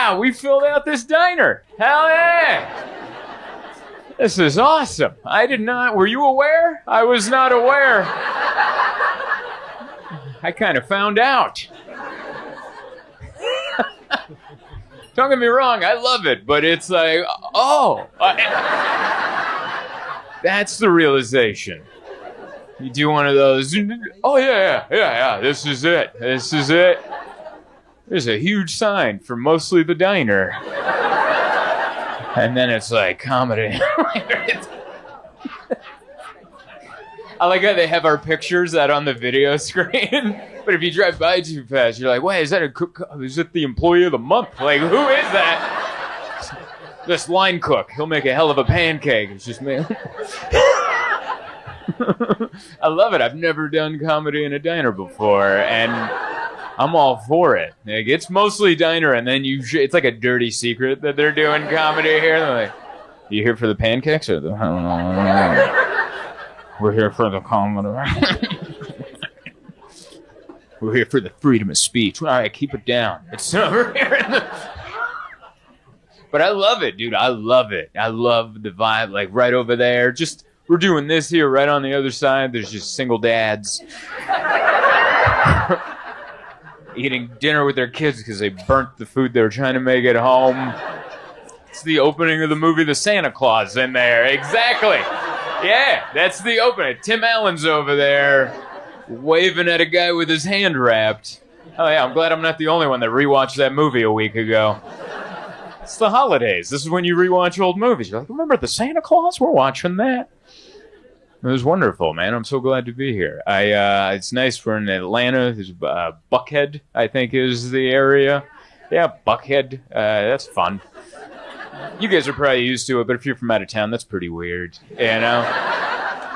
wow, we filled out this diner. Hell yeah. This is awesome. Were you aware? I was not aware. I kind of found out. Don't get me wrong, I love it, but it's like, that's the realization. You do one of those, oh yeah, this is it. There's a huge sign for mostly the diner. And then it's like comedy. I like how they have our pictures out on the video screen, but if you drive by too fast, you're like, wait, is it the employee of the month? Like, who is that? This line cook, he'll make a hell of a pancake. It's just me. I love it. I've never done comedy in a diner before, and I'm all for it. Like, it's mostly diner, and then it's like a dirty secret that they're doing comedy here. They're like, you here for the pancakes or the... We're here for the comedy. We're here for the freedom of speech. All right, keep it down. It's over here. But I love it, dude. I love it. I love the vibe. Like right over there. We're doing this here. Right on the other side, there's just single dads eating dinner with their kids because they burnt the food they were trying to make at home. It's the opening of the movie The Santa Claus in there. Exactly. Yeah, that's the opening. Tim Allen's over there waving at a guy with his hand wrapped. Oh yeah, I'm glad I'm not the only one that rewatched that movie a week ago. It's the holidays. This is when you rewatch old movies. You're like, remember The Santa Claus? We're watching that. It was wonderful, man. I'm so glad to be here. It's nice. We're in Atlanta. There's Buckhead, I think, is the area. Yeah, Buckhead. That's fun. You guys are probably used to it, but if you're from out of town, that's pretty weird. You know?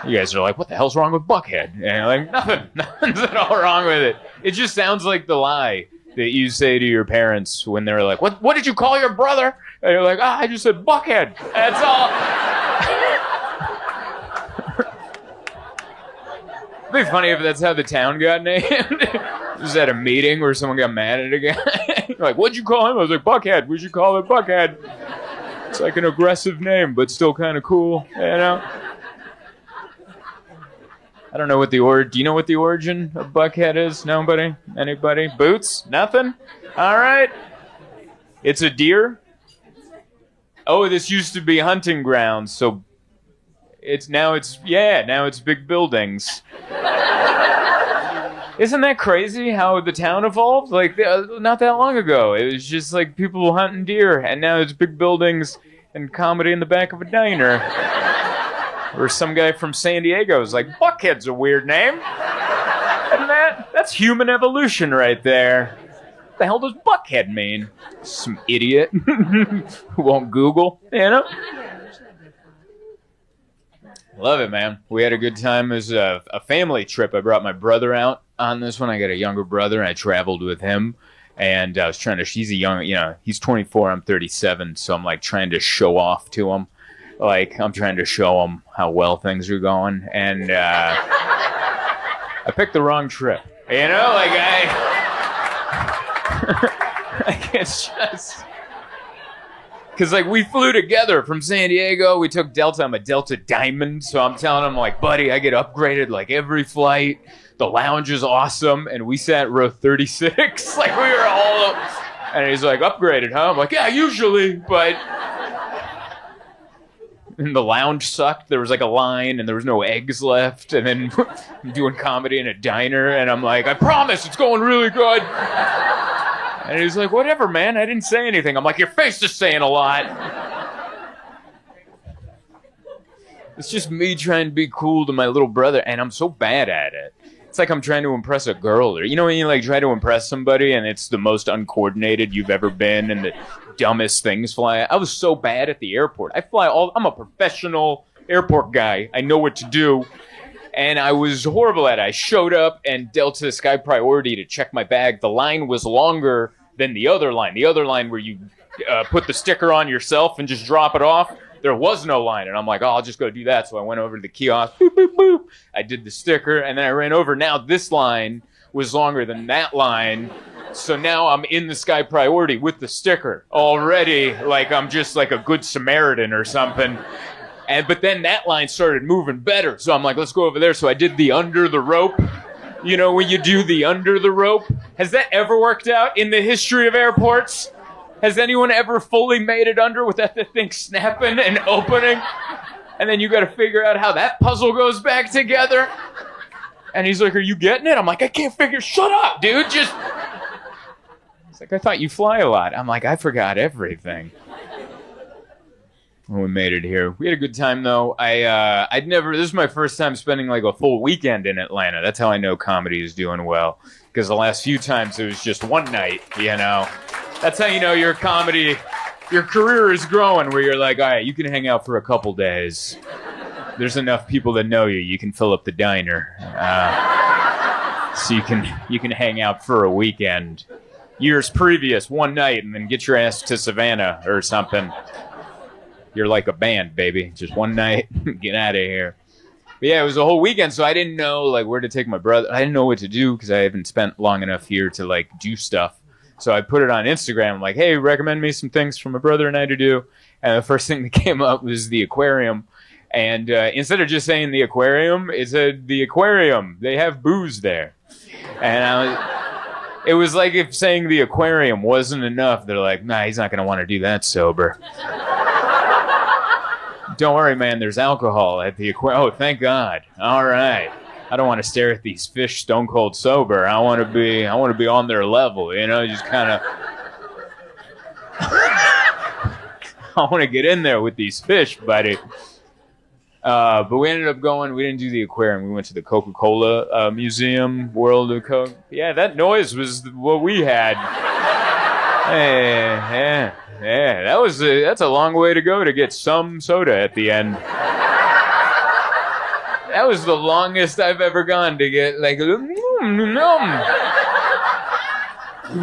You guys are like, what the hell's wrong with Buckhead? And you're like, nothing's at all wrong with it. It just sounds like the lie that you say to your parents when they're like, what did you call your brother? And you're like, I just said Buckhead. That's all. It'd be funny if that's how the town got named. It was at a meeting where someone got mad at a guy. Like, what'd you call him? I was like, Buckhead. We should call it Buckhead. It's like an aggressive name, but still kind of cool, you know? I don't know what do you know what the origin of Buckhead is? Nobody? Anybody? Boots? Nothing? All right. It's a deer? Oh, this used to be hunting grounds, so now it's big buildings. Isn't that crazy how the town evolved? Like, not that long ago, it was just like people hunting deer, and now it's big buildings and comedy in the back of a diner. Or some guy from San Diego is like, Buckhead's a weird name. And that's human evolution right there. What the hell does Buckhead mean? Some idiot who won't Google, you know? Love it, man. We had a good time. It was a family trip. I brought my brother out on this one. I got a younger brother, and I traveled with him. And I was he's 24, I'm 37, so I'm like trying to show off to him. Like, I'm trying to show him how well things are going. And I picked the wrong trip. You know, like it's just... Because, like, we flew together from San Diego. We took Delta. I'm a Delta Diamond. So I'm telling him, like, buddy, I get upgraded, like, every flight. The lounge is awesome. And we sat row 36. Like, we were all... And he's like, upgraded, huh? I'm like, yeah, usually. But... And the lounge sucked. There was, like, a line, and there was no eggs left. And then I'm doing comedy in a diner. And I'm like, I promise, it's going really good. And he's like, whatever, man. I didn't say anything. I'm like, your face is saying a lot. It's just me trying to be cool to my little brother, and I'm so bad at it. It's like I'm trying to impress a girl. Or, you know when you like try to impress somebody, and it's the most uncoordinated you've ever been, and the dumbest things fly. I was so bad at the airport. I'm a professional airport guy. I know what to do. And I was horrible at it. I showed up and Delta Sky Priority to check my bag. The line was longer than the other line. The other line where you put the sticker on yourself and just drop it off. There was no line. And I'm like, I'll just go do that. So I went over to the kiosk. Boop, boop, boop. I did the sticker. And then I ran over. Now this line was longer than that line. So now I'm in the Sky Priority with the sticker already, like I'm just like a good Samaritan or something. But then that line started moving better. So I'm like, let's go over there. So I did the under the rope. You know, when you do the under the rope. Has that ever worked out in the history of airports? Has anyone ever fully made it under without the thing snapping and opening? And then you got to figure out how that puzzle goes back together. And he's like, are you getting it? I'm like, I can't figure. Shut up, dude. Just. He's like, I thought you fly a lot. I'm like, I forgot everything. When we made it here, we had a good time though. I'd never. This is my first time spending like a full weekend in Atlanta. That's how I know comedy is doing well. Because the last few times it was just one night. You know, that's how you know your comedy, your career is growing. Where you're like, all right, you can hang out for a couple days. There's enough people that know you. You can fill up the diner, so you can hang out for a weekend. Years previous, one night, and then get your ass to Savannah or something. You're like a band, baby. Just one night, get out of here. But yeah, it was a whole weekend, so I didn't know like where to take my brother. I didn't know what to do because I haven't spent long enough here to like do stuff. So I put it on Instagram. I'm like, hey, recommend me some things for my brother and I to do. And the first thing that came up was the aquarium. And instead of just saying the aquarium, it said the aquarium. They have booze there. And it was like if saying the aquarium wasn't enough. They're like, nah, he's not going to want to do that sober. Don't worry, man, there's alcohol at the aquarium. Oh, thank God. All right. I don't want to stare at these fish stone cold sober. I want to be on their level, you know, just kind of I want to get in there with these fish, buddy. But we ended up going, we didn't do the aquarium. We went to the Coca-Cola Museum, World of Coke. Yeah, that noise was what we had. Yeah, that's a long way to go to get some soda at the end. That was the longest I've ever gone to get like We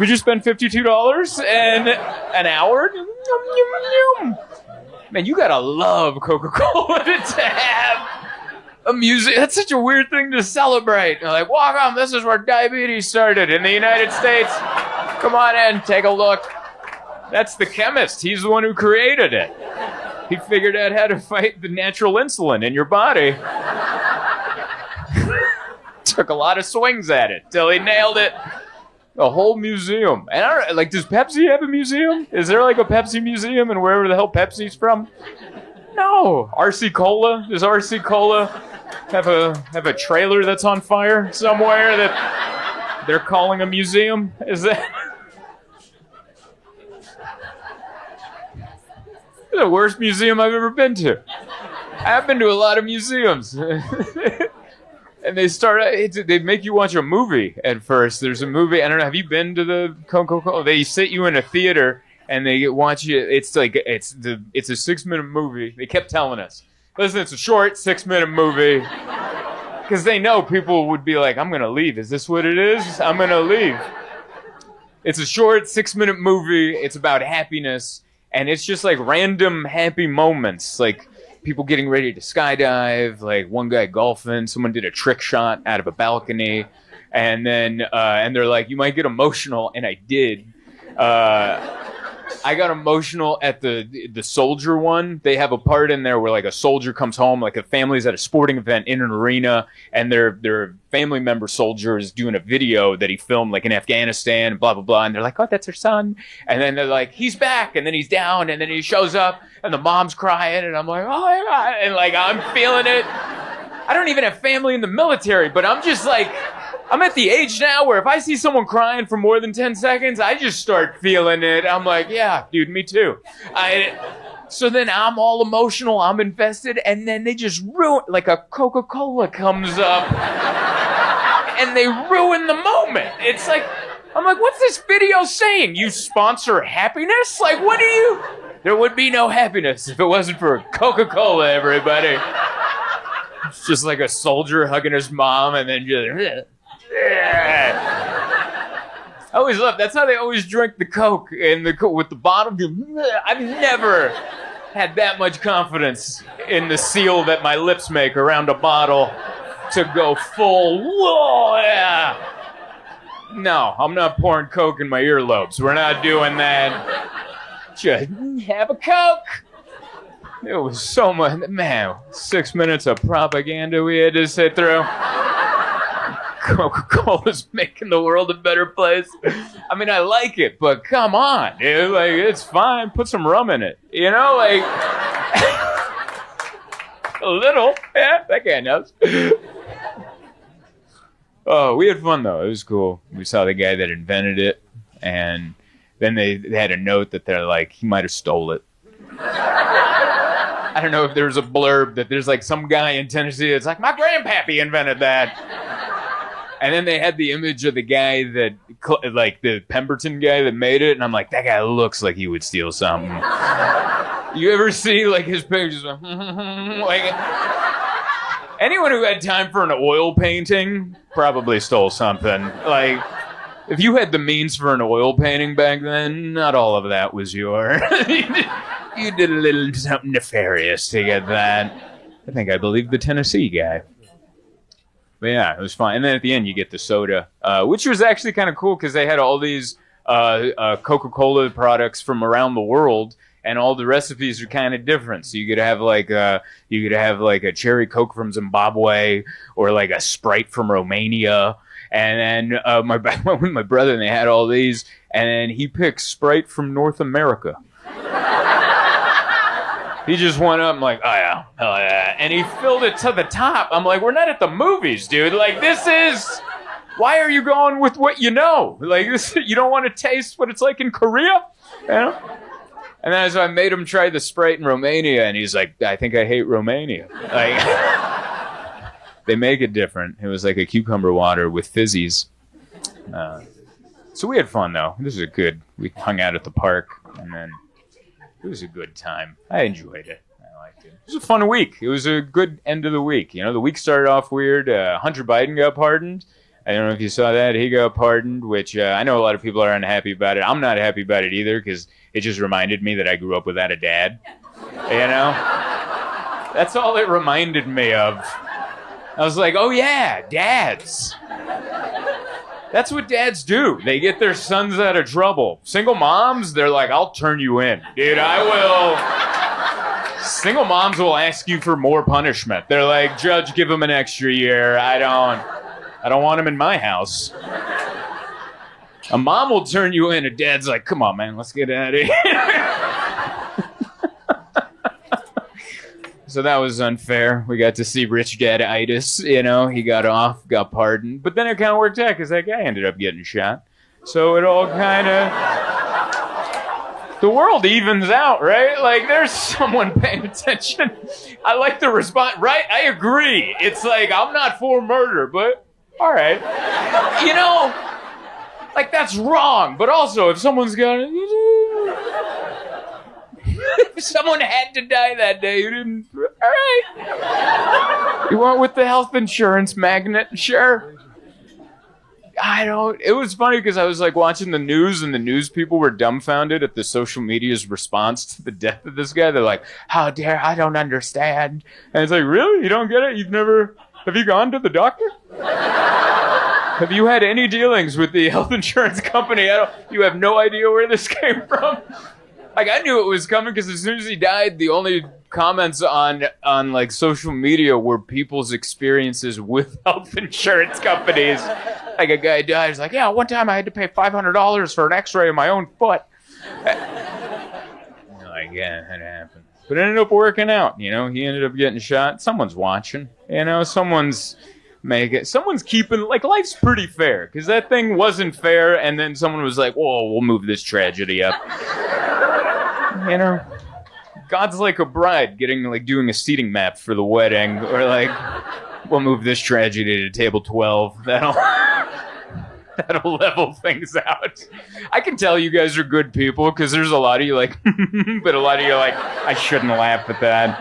just spent $52 and an hour. Man, you gotta love Coca-Cola to have a music. That's such a weird thing to celebrate. You're like, welcome, this is where diabetes started in the United States. Come on in, take a look. That's the chemist. He's the one who created it. He figured out how to fight the natural insulin in your body. Took a lot of swings at it till he nailed it. A whole museum. And I don't, like, does Pepsi have a museum? Is there like a Pepsi museum in wherever the hell Pepsi's from? No. RC Cola? Does RC Cola have a trailer that's on fire somewhere that they're calling a museum? Is that the worst museum I've ever been to? I've been to a lot of museums. And they make you watch a movie at first. There's a movie, I don't know, have you been to the Coca-Cola? They sit you in a theater and they watch you. It's like, it's a 6-minute movie. They kept telling us, listen, it's a short 6-minute movie. Because they know people would be like, I'm going to leave. Is this what it is? I'm going to leave. It's a short 6-minute movie. It's about happiness. And it's just like random happy moments. Like people getting ready to skydive, like one guy golfing, someone did a trick shot out of a balcony. And then, and they're like, you might get emotional. And I did. I got emotional at the soldier one. They have a part in there where like a soldier comes home, like a family's at a sporting event in an arena, and their family member soldier is doing a video that he filmed like in Afghanistan, blah blah blah, and they're like, oh, that's her son, and then they're like, he's back, and then he's down, and then he shows up, and the mom's crying, and I'm like, oh my God, and like I'm feeling it. I don't even have family in the military, but I'm just like, I'm at the age now where if I see someone crying for more than 10 seconds, I just start feeling it. I'm like, yeah, dude, me too. So then I'm all emotional, I'm invested, and then they just ruin, like a Coca-Cola comes up, and they ruin the moment. It's like, I'm like, what's this video saying? You sponsor happiness? Like, what do you... There would be no happiness if it wasn't for Coca-Cola, everybody. It's just like a soldier hugging his mom, and then just... I always love, that's how they always drink the Coke with the bottom. I've never had that much confidence in the seal that my lips make around a bottle to go full. Whoa, yeah. No, I'm not pouring Coke in my earlobes. We're not doing that. Just have a Coke. It was so much, man, 6 minutes of propaganda we had to sit through. Coca-Cola's making the world a better place. I mean, I like it, but come on, dude. Like, it's fine. Put some rum in it. You know, like, a little. Yeah, that guy knows. Oh, we had fun, though. It was cool. We saw the guy that invented it, and then they had a note that they're like, he might have stole it. I don't know if there's a blurb that there's like some guy in Tennessee that's like, my grandpappy invented that. And then they had the image of the guy that, like the Pemberton guy that made it, and I'm like, that guy looks like he would steal something. You ever see like his pictures? Like, anyone who had time for an oil painting probably stole something. Like, if you had the means for an oil painting back then, not all of that was yours. You did a little something nefarious to get that. I believe the Tennessee guy. But yeah, it was fun. And then at the end, you get the soda, which was actually kind of cool because they had all these Coca-Cola products from around the world, and all the recipes are kind of different. So you could have like a cherry Coke from Zimbabwe, or like a Sprite from Romania. And then I went with my brother, and they had all these, and then he picked Sprite from North America. He just went up and like, oh yeah, hell yeah. And he filled it to the top. I'm like, we're not at the movies, dude. Like, this is, why are you going with what you know? Like, this, you don't want to taste what it's like in Korea? You know? And then so I made him try the Sprite in Romania, and he's like, I think I hate Romania. Like, they make it different. It was like a cucumber water with fizzies. So we had fun, though. This was good. We hung out at the park, and then it was a good time. I enjoyed it. I liked it. It was a fun week. It was a good end of the week. You know, the week started off weird. Hunter Biden got pardoned. I don't know if you saw that. He got pardoned, which I know a lot of people are unhappy about it. I'm not happy about it either because it just reminded me that I grew up without a dad. You know? That's all it reminded me of. I was like, oh yeah, dads. That's what dads do. They get their sons out of trouble. Single moms, they're like, I'll turn you in. Dude, I will. Single moms will ask you for more punishment. They're like, Judge, give him an extra year. I don't want him in my house. A mom will turn you in. A dad's like, come on, man, let's get out of here. So that was unfair. We got to see Rich Dad-itis, you know. He got off, got pardoned. But then it kind of worked out because that guy ended up getting shot. So it all kind of... The world evens out, right? Like, there's someone paying attention. I like the response. Right? I agree. It's like, I'm not for murder, but all right. You know, like, that's wrong. But also, if someone's got it... If someone had to die that day, you didn't... All right. You went with the health insurance magnet? Sure. It was funny because I was like watching the news, and the news people were dumbfounded at the social media's response to the death of this guy. They're like, how dare, I don't understand. And it's like, really? You don't get it? Have you gone to the doctor? Have you had any dealings with the health insurance company? You have no idea where this came from? Like, I knew it was coming because as soon as he died, the only comments on like social media were people's experiences with health insurance companies. Like, a guy died, he's like, yeah, one time I had to pay $500 for an x-ray of my own foot. Like, yeah, that happened. But it ended up working out, you know. He ended up getting shot. Someone's watching, you know. Someone's keeping, like, life's pretty fair. Because that thing wasn't fair, and then someone was like, whoa, we'll move this tragedy up. You know, God's like a bride doing a seating map for the wedding, or like, we'll move this tragedy to table 12. That'll level things out. I can tell you guys are good people because there's a lot of you like, but a lot of you are like, I shouldn't laugh at that.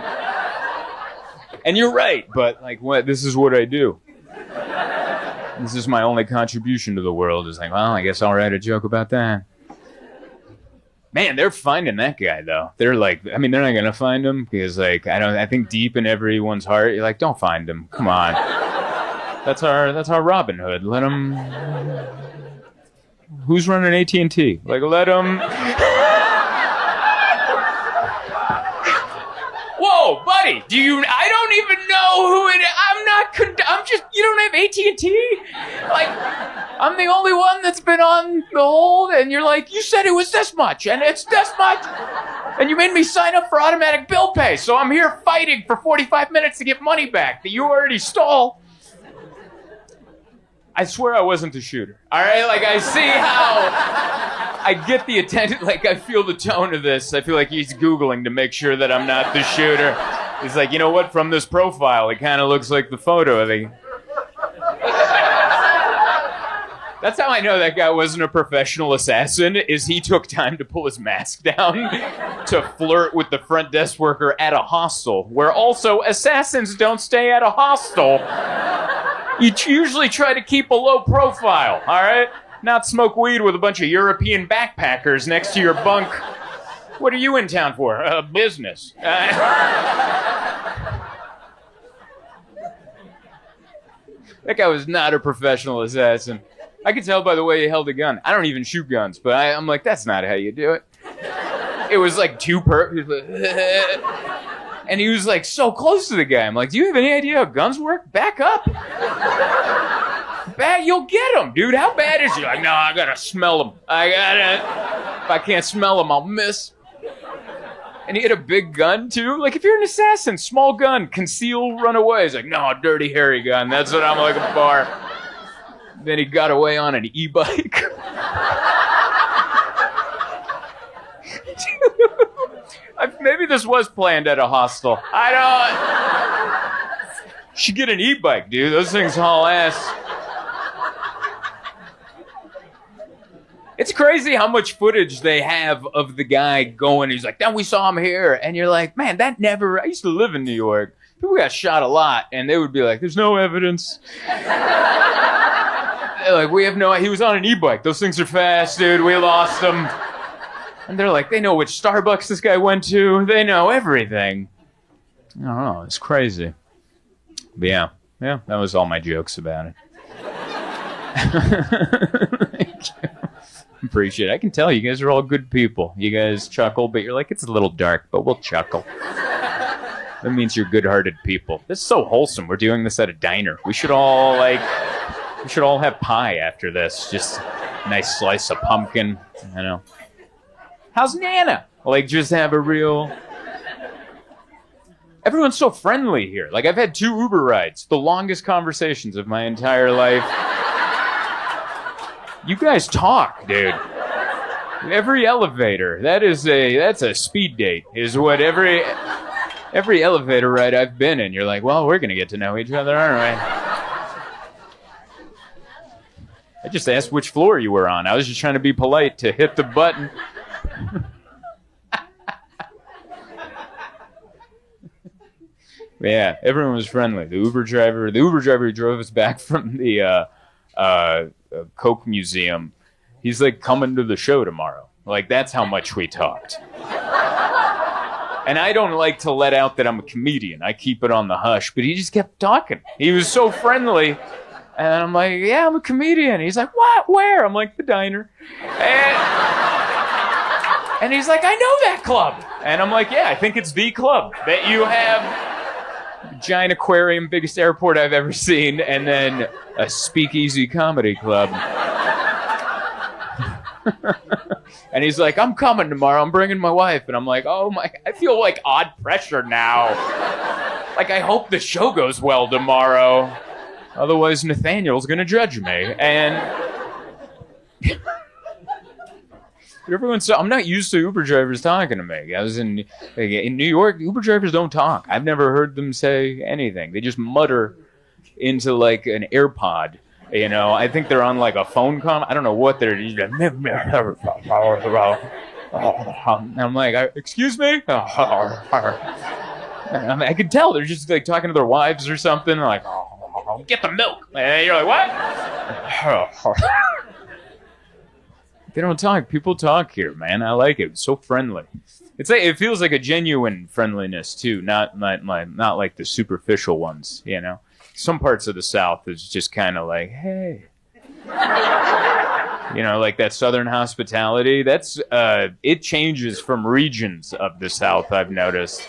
And you're right, but like, what? This is what I do. This is my only contribution to the world. Is like, well, I guess I'll write a joke about that. Man, they're finding that guy, though. They're like, I mean, they're not going to find him because, like, I think deep in everyone's heart, you're like, don't find him. Come on. That's our Robin Hood. Let him Who's running AT&T? Like, let him... Whoa, buddy, I don't even know who it is. I'm just, you don't have AT&T? Like, I'm the only one that's been on the hold, and you're like, you said it was this much, and it's this much. And you made me sign up for automatic bill pay, so I'm here fighting for 45 minutes to get money back that you already stole. I swear I wasn't the shooter. All right, like I see how I get the attention. Like I feel the tone of this. I feel like he's Googling to make sure that I'm not the shooter. He's like, you know what? From this profile, it kind of looks like the photo of the... That's how I know that guy wasn't a professional assassin, is he took time to pull his mask down to flirt with the front desk worker at a hostel, where also assassins don't stay at a hostel. You usually try to keep a low profile, all right? Not smoke weed with a bunch of European backpackers next to your bunk. What are you in town for? Business. That guy was not a professional assassin. I could tell by the way he held a gun. I don't even shoot guns, but I'm like, that's not how you do it. It was like and he was like so close to the guy. I'm like, do you have any idea how guns work? Back up. You'll get him, dude. How bad is he? Like, no, I gotta smell him. If I can't smell him, I'll miss. And he had a big gun, too. Like, if you're an assassin, small gun, conceal, run away. He's like, no, dirty, hairy gun. That's what I'm looking for. Then he got away on an e-bike. Maybe this was planned at a hostel. I don't... Should get an e-bike, dude. Those things haul ass. It's crazy how much footage they have of the guy going. He's like, then we saw him here. And you're like, man, that never... I used to live in New York. People got shot a lot. And they would be like, there's no evidence. Like, we have no... He was on an e-bike. Those things are fast, dude. We lost him. And they're like, they know which Starbucks this guy went to. They know everything. I don't know. It's crazy. But yeah, that was all my jokes about it. Thank you. Appreciate it. I can tell you guys are all good people. You guys chuckle, but you're like, it's a little dark, but we'll chuckle. That means you're good-hearted people. This is so wholesome. We're doing this at a diner. We should all have pie after this. Just a nice slice of pumpkin. I know. How's Nana? Like, just have a real... Everyone's so friendly here. Like, I've had 2 Uber rides. The longest conversations of my entire life. You guys talk, dude. Every elevator. That's a speed date, is what every elevator ride I've been in. You're like, well, we're going to get to know each other, aren't we? I just asked which floor you were on. I was just trying to be polite to hit the button. Yeah, everyone was friendly. The Uber driver who drove us back from the Coke Museum, he's like coming to the show tomorrow. Like, that's how much we talked. And I don't like to let out that I'm a comedian. I keep it on the hush, but he just kept talking. He was so friendly. And I'm like, yeah, I'm a comedian. He's like, what? Where? I'm like, the diner. And he's like, I know that club. And I'm like, yeah, I think it's the club that you have. Giant aquarium, biggest airport I've ever seen, and then a speakeasy comedy club. And he's like, I'm coming tomorrow. I'm bringing my wife. And I'm like, oh my, I feel like odd pressure now. Like, I hope the show goes well tomorrow. Otherwise, Nathaniel's going to judge me. And I'm not used to Uber drivers talking to me. I was in New York. Uber drivers don't talk. I've never heard them say anything. They just mutter into like an AirPod. You know, I think they're on like a phone call. I don't know what they're. I'm like, excuse me. I could tell they're just like talking to their wives or something. Like, get the milk. And you're like, what? They don't talk. People talk here, man. I like it. It's so friendly. It's like, it feels like a genuine friendliness too, not like the superficial ones. You know, some parts of the South is just kind of like, hey. You know, like that Southern hospitality. That's it changes from regions of the South. I've noticed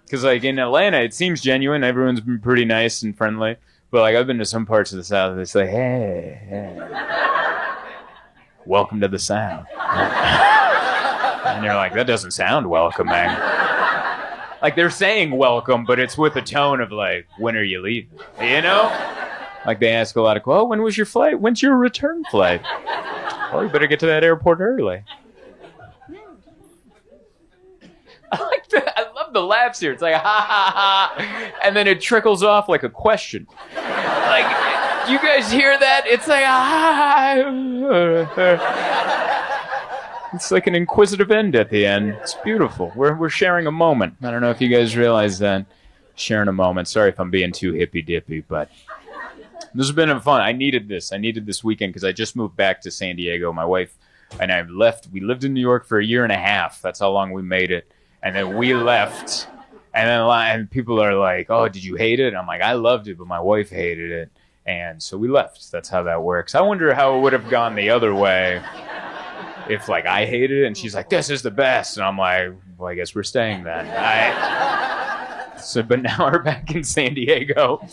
because like in Atlanta, it seems genuine. Everyone's been pretty nice and friendly. But like I've been to some parts of the South, it's like, hey, welcome to the South, and you're like, that doesn't sound welcoming. Like they're saying welcome, but it's with a tone of like, when are you leaving? You know? Like they ask a lot of, oh, when was your flight? When's your return flight? Well, you better get to that airport early. I love the laughs here. It's like, ha, ha, ha. And then it trickles off like a question. Like, you guys hear that? It's like, ha, ha. It's like an inquisitive end at the end. It's beautiful. We're sharing a moment. I don't know if you guys realize that. Sharing a moment. Sorry if I'm being too hippy-dippy, but this has been fun. I needed this. I needed this weekend because I just moved back to San Diego. My wife and I left. We lived in New York for a year and a half. That's how long we made it. And then we left. And then people are like, oh, did you hate it? And I'm like, I loved it, but my wife hated it. And so we left. That's how that works. I wonder how it would have gone the other way if, like, I hated it and she's like, this is the best. And I'm like, well, I guess we're staying then. But now we're back in San Diego.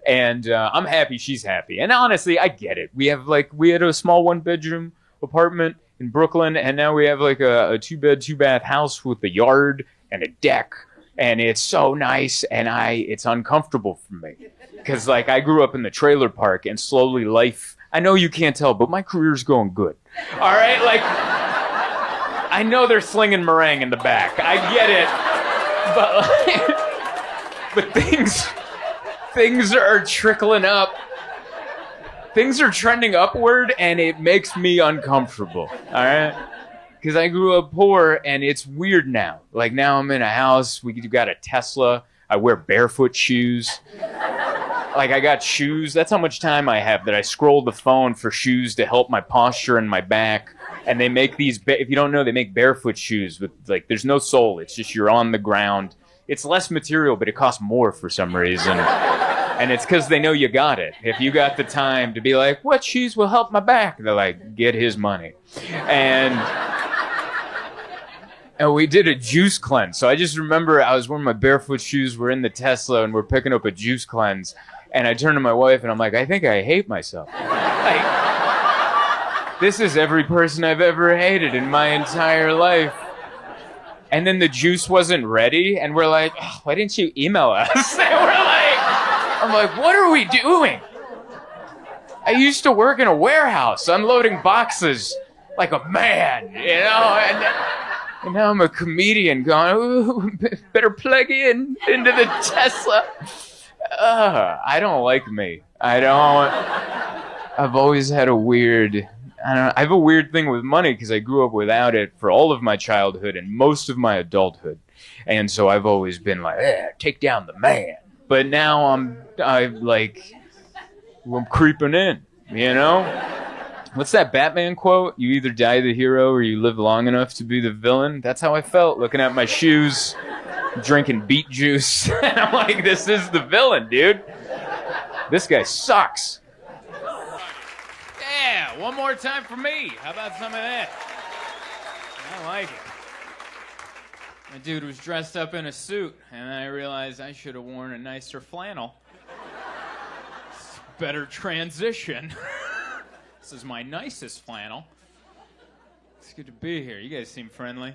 And I'm happy she's happy. And honestly, I get it. We had a small 1-bedroom apartment in Brooklyn, and now we have like a 2-bed, 2-bath house with a yard and a deck. And it's so nice, and it's uncomfortable for me. Because like I grew up in the trailer park, and slowly life, I know you can't tell, but my career's going good. All right? Like, I know they're slinging meringue in the back. I get it. But things are trickling up. Things are trending upward, and it makes me uncomfortable, all right? Because I grew up poor, and it's weird now. Like, now I'm in a house. We got a Tesla. I wear barefoot shoes. Like, I got shoes. That's how much time I have that I scroll the phone for shoes to help my posture and my back. And they make these, if you don't know, they make barefoot shoes with, like, there's no sole. It's just you're on the ground. It's less material, but it costs more for some reason. And it's because they know you got it. If you got the time to be like, what shoes will help my back? They're like, get his money. And we did a juice cleanse. So I just remember I was wearing my barefoot shoes. We're in the Tesla, and we're picking up a juice cleanse. And I turned to my wife, and I'm like, I think I hate myself. Like, this is every person I've ever hated in my entire life. And then the juice wasn't ready, and we're like, oh, why didn't you email us? I'm like, what are we doing? I used to work in a warehouse unloading boxes like a man, you know? And now I'm a comedian going, ooh, better plug into the Tesla. I don't like me. I've always had I have a weird thing with money because I grew up without it for all of my childhood and most of my adulthood. And so I've always been like, take down the man. But now I'm creeping in, you know? What's that Batman quote? You either die the hero or you live long enough to be the villain. That's how I felt looking at my shoes, drinking beet juice. And I'm like, this is the villain, dude. This guy sucks. Yeah, one more time for me. How about some of that? I like it. My dude was dressed up in a suit, and I realized I should have worn a nicer flannel. Better transition. This is my nicest flannel. It's good to be here. You guys seem friendly.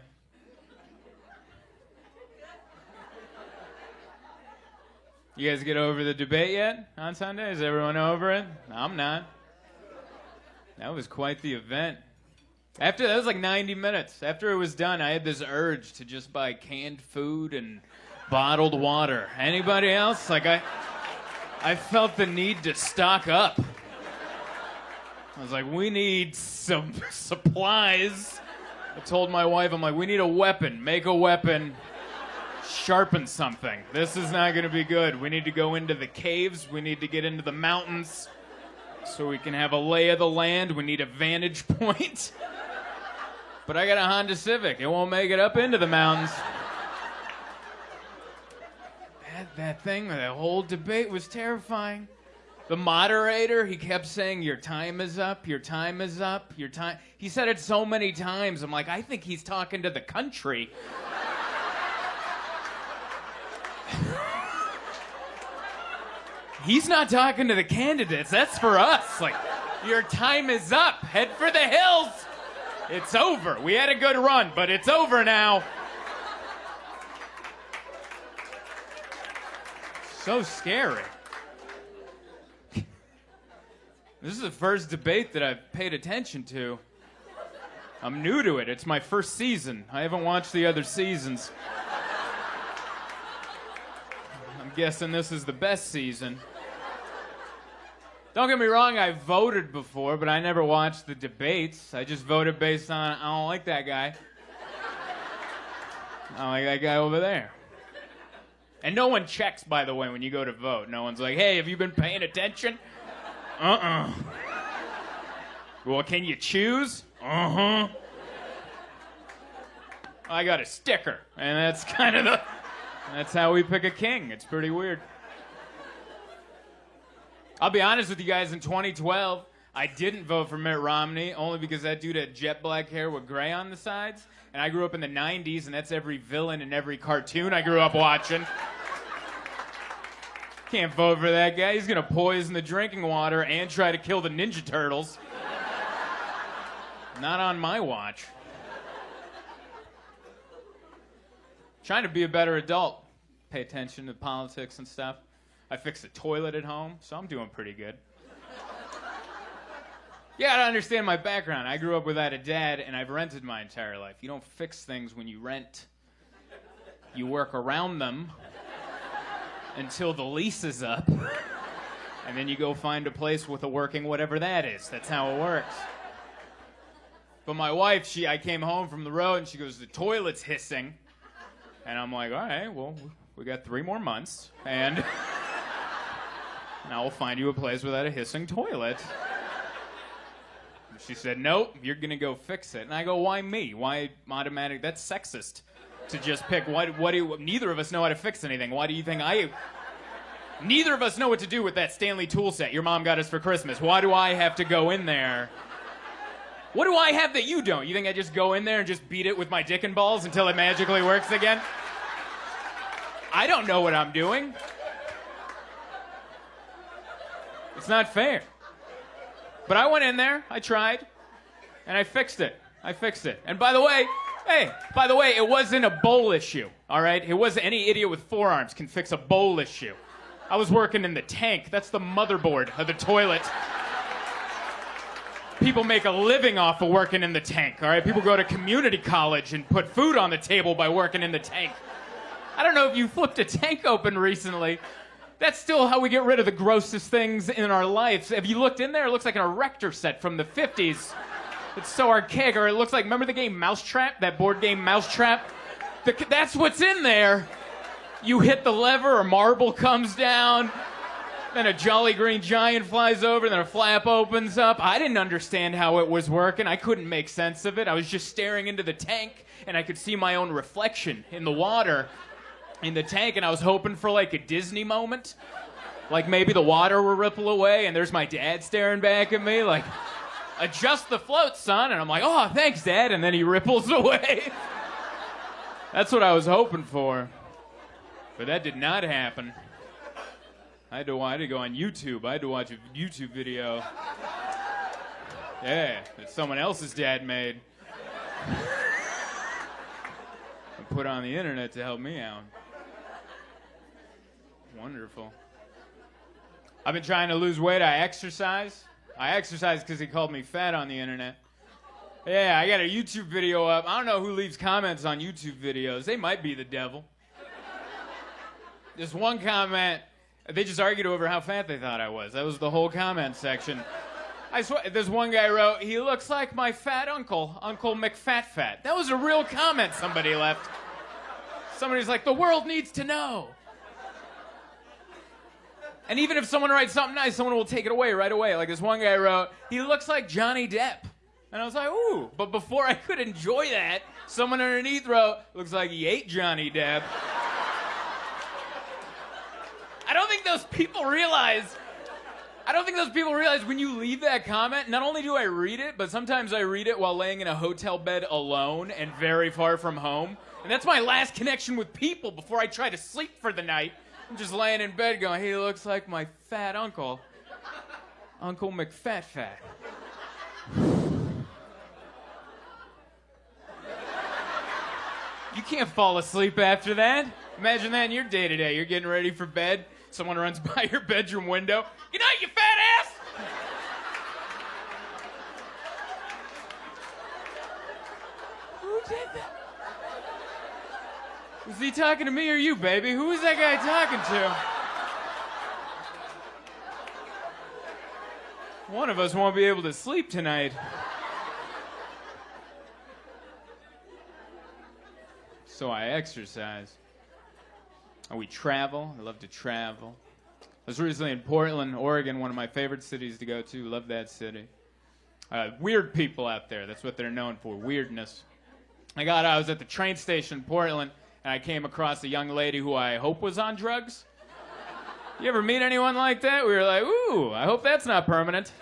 You guys get over the debate yet on Sunday? Is everyone over it? I'm not. That was quite the event. That was like 90 minutes. After it was done, I had this urge to just buy canned food and bottled water. Anybody else? Like I felt the need to stock up. I was like, we need some supplies. I told my wife, I'm like, we need a weapon. Make a weapon. Sharpen something. This is not going to be good. We need to go into the caves. We need to get into the mountains so we can have a lay of the land. We need a vantage point. But I got a Honda Civic. It won't make it up into the mountains. That thing, that whole debate was terrifying. The moderator, he kept saying, your time is up, your time is up, your time. He said it so many times. I'm like, I think he's talking to the country. He's not talking to the candidates. That's for us. Like, your time is up. Head for the hills. It's over. We had a good run, but it's over now. So scary. This is the first debate that I've paid attention to. I'm new to it. It's my first season. I haven't watched the other seasons. I'm guessing this is the best season. Don't get me wrong, I voted before, but I never watched the debates. I just voted based on, I don't like that guy. I don't like that guy over there. And no one checks, by the way, when you go to vote. No one's like, hey, have you been paying attention? Well, can you choose? I got a sticker, and that's kind of that's how we pick a king. It's pretty weird. I'll be honest with you guys, in 2012, I didn't vote for Mitt Romney, only because that dude had jet black hair with gray on the sides, and I grew up in the 90s, and that's every villain in every cartoon I grew up watching. Can't vote for that guy. He's gonna poison the drinking water and try to kill the Ninja Turtles. Not on my watch. Trying to be a better adult. Pay attention to politics and stuff. I fixed a toilet at home, so I'm doing pretty good. You gotta understand my background. I grew up without a dad, and I've rented my entire life. You don't fix things when you rent. You work around them until the lease is up, and then you go find a place with a working whatever that is. That's how it works. But my wife, I came home from the road, and she goes, the toilet's hissing. And I'm like, all right, well, we got 3 more months, and now we'll find you a place without a hissing toilet. And she said, nope, you're going to go fix it. And I go, why me? Why automatic? That's sexist. To just pick neither of us know how to fix anything. Why do you think neither of us know what to do with that Stanley tool set your mom got us for Christmas. Why do I have to go in there? What do I have that you don't? You think I just go in there and just beat it with my dick and balls until it magically works again? I don't know what I'm doing. It's not fair. But I went in there, I tried, and I fixed it. And by the way, it wasn't a bowl issue, all right? It wasn't any idiot with forearms can fix a bowl issue. I was working in the tank. That's the motherboard of the toilet. People make a living off of working in the tank, all right? People go to community college and put food on the table by working in the tank. I don't know if you flipped a tank open recently. That's still how we get rid of the grossest things in our lives. Have you looked in there? It looks like an erector set from the 50s. It's so archaic. Or it looks like, remember the game Mousetrap? That board game Mousetrap? That's what's in there. You hit the lever, a marble comes down, then a Jolly Green Giant flies over, then a flap opens up. I didn't understand how it was working. I couldn't make sense of it. I was just staring into the tank, and I could see my own reflection in the water in the tank, and I was hoping for like a Disney moment. Like maybe the water will ripple away, and there's my dad staring back at me like, adjust the float, son. And I'm like, oh, thanks, Dad. And then he ripples away. That's what I was hoping for. But that did not happen. I had to go on YouTube. I had to watch a YouTube video. Yeah, that someone else's dad made. And put on the internet to help me out. Wonderful. I've been trying to lose weight. I exercise because he called me fat on the internet. Yeah, I got a YouTube video up. I don't know who leaves comments on YouTube videos. They might be the devil. This one comment, they just argued over how fat they thought I was. That was the whole comment section. I swear, this one guy wrote, he looks like my fat uncle, Uncle McFat. That was a real comment somebody left. Somebody's like, the world needs to know. And even if someone writes something nice, someone will take it away right away. Like this one guy wrote, he looks like Johnny Depp. And I was like, ooh. But before I could enjoy that, someone underneath wrote, looks like he ate Johnny Depp. I don't think those people realize I don't think those people realize when you leave that comment, not only do I read it, but sometimes I read it while laying in a hotel bed alone and very far from home. And that's my last connection with people before I try to sleep for the night. I'm just laying in bed going, he looks like my fat uncle. Uncle McFat. You can't fall asleep after that. Imagine that in your day-to-day. You're getting ready for bed. Someone runs by your bedroom window. Good night, you fat ass! Who did that? Was he talking to me or you, baby? Who was that guy talking to? One of us won't be able to sleep tonight. So I exercise. And we travel. I love to travel. I was recently in Portland, Oregon, one of my favorite cities to go to. Love that city. Weird people out there. That's what they're known for, weirdness. I was at the train station in Portland, and I came across a young lady who I hope was on drugs. You ever meet anyone like that? We were like, ooh, I hope that's not permanent.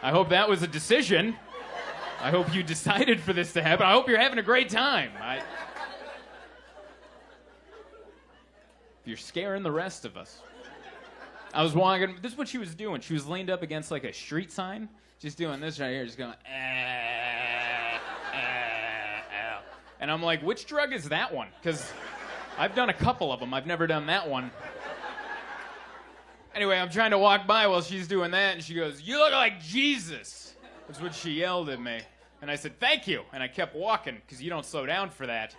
I hope that was a decision. I hope you decided for this to happen. I hope you're having a great time. You're scaring the rest of us. I was walking. This is what she was doing. She was leaned up against like a street sign, just doing this right here, just going, and I'm like, which drug is that one? Because I've done a couple of them. I've never done that one. Anyway, I'm trying to walk by while she's doing that, and she goes, "You look like Jesus." That's what she yelled at me. And I said, "Thank you." And I kept walking, because you don't slow down for that.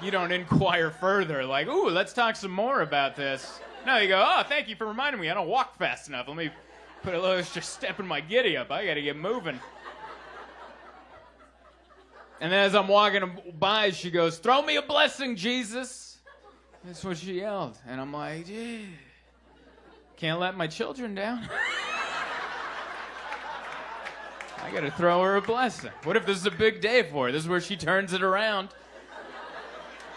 You don't inquire further, like, ooh, let's talk some more about this. No, you go, oh, thank you for reminding me. I don't walk fast enough. Let me put a little extra step in my giddy up. I got to get moving. And then as I'm walking by, she goes, "Throw me a blessing, Jesus." That's what she yelled. And I'm like, gee, can't let my children down. I got to throw her a blessing. What if this is a big day for her? This is where she turns it around.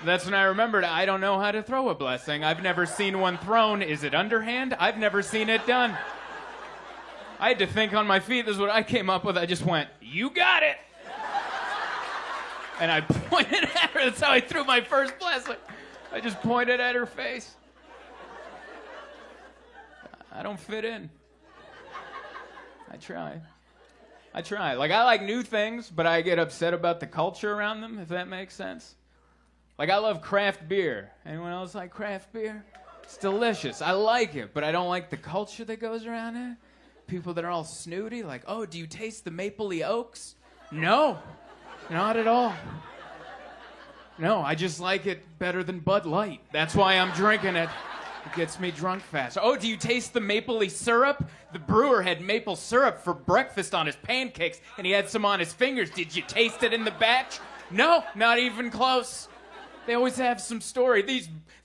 That's when I remembered I don't know how to throw a blessing. I've never seen one thrown. Is it underhand? I've never seen it done. I had to think on my feet. This is what I came up with. I just went, "You got it." And I pointed at her. That's how I threw my first blessing. I just pointed at her face. I don't fit in. I try. Like, I like new things, but I get upset about the culture around them, if that makes sense. Like, I love craft beer. Anyone else like craft beer? It's delicious. I like it, but I don't like the culture that goes around it. People that are all snooty, like, oh, do you taste the mapley oaks? No, not at all. No, I just like it better than Bud Light. That's why I'm drinking it. It gets me drunk fast. Oh, do you taste the mapley syrup? The brewer had maple syrup for breakfast on his pancakes, and he had some on his fingers. Did you taste it in the batch? No, not even close. They always have some story.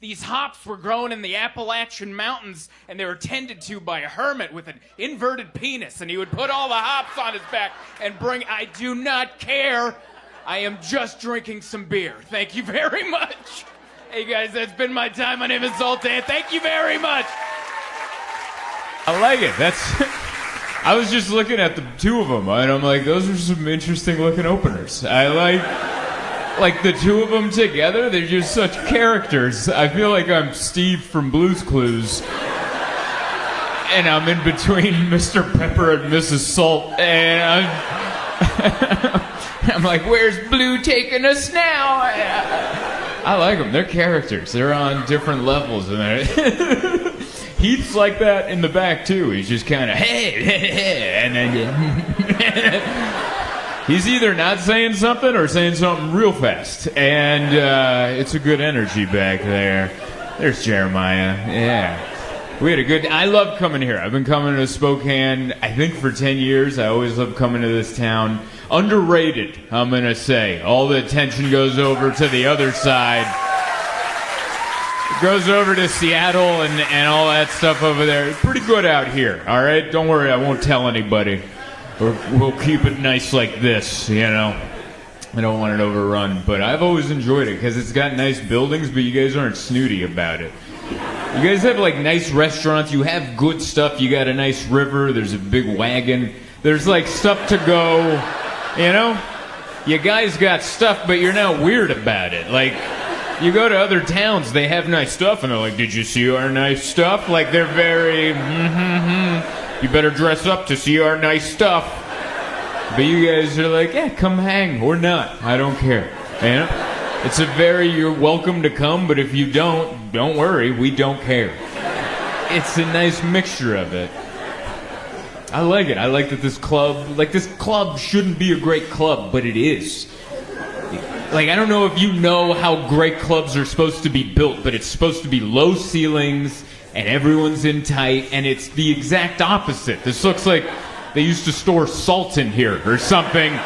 These hops were grown in the Appalachian Mountains, and they were tended to by a hermit with an inverted penis, and he would put all the hops on his back and bring... I do not care. I am just drinking some beer. Thank you very much. Hey, guys, that's been my time. My name is Zoltan. Thank you very much. I like it. I was just looking at the two of them, and I'm like, those are some interesting-looking openers. I like the two of them together. They're just such characters. I feel like I'm Steve from Blue's Clues, and I'm in between Mr. Pepper and Mrs. Salt, and I'm like, where's Blue taking us now? I like them. They're characters. They're on different levels. And Heath's like that in the back, too. He's just kind of, hey, and then... He's either not saying something or saying something real fast. And it's a good energy back there. There's Jeremiah. Yeah. We had a good... I love coming here. I've been coming to Spokane, I think, for 10 years. I always love coming to this town. Underrated, I'm going to say. All the attention goes over to the other side. It goes over to Seattle and all that stuff over there. It's pretty good out here, all right? Don't worry, I won't tell anybody. We'll keep it nice like this, you know. I don't want it overrun, but I've always enjoyed it because it's got nice buildings, but you guys aren't snooty about it. You guys have like nice restaurants. You have good stuff. You got a nice river. There's a big wagon. There's like stuff to go. You know, you guys got stuff, but you're not weird about it. Like, you go to other towns, they have nice stuff, and they're like, "Did you see our nice stuff?" Like, they're very. You better dress up to see our nice stuff. But you guys are like, "Yeah, come hang or not. I don't care." You know? It's a very, you're welcome to come, but if you don't worry, we don't care. It's a nice mixture of it. I like it. I like that this club shouldn't be a great club, but it is. Like, I don't know if you know how great clubs are supposed to be built, but it's supposed to be low ceilings, and everyone's in tight, and it's the exact opposite. This looks like they used to store salt in here or something.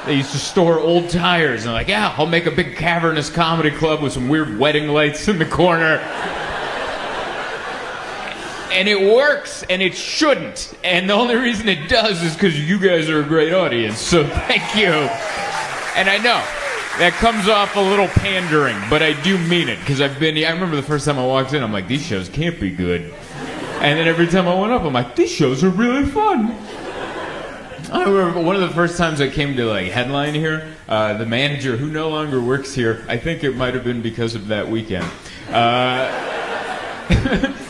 They used to store old tires, and they're like, "Yeah, I'll make a big cavernous comedy club with some weird wedding lights in the corner." And it works, and it shouldn't. And the only reason it does is because you guys are a great audience, so thank you. And I know, that comes off a little pandering, but I do mean it, because I remember the first time I walked in, I'm like, these shows can't be good. And then every time I went up, I'm like, these shows are really fun. I remember one of the first times I came to like headline here, the manager who no longer works here, I think it might have been because of that weekend.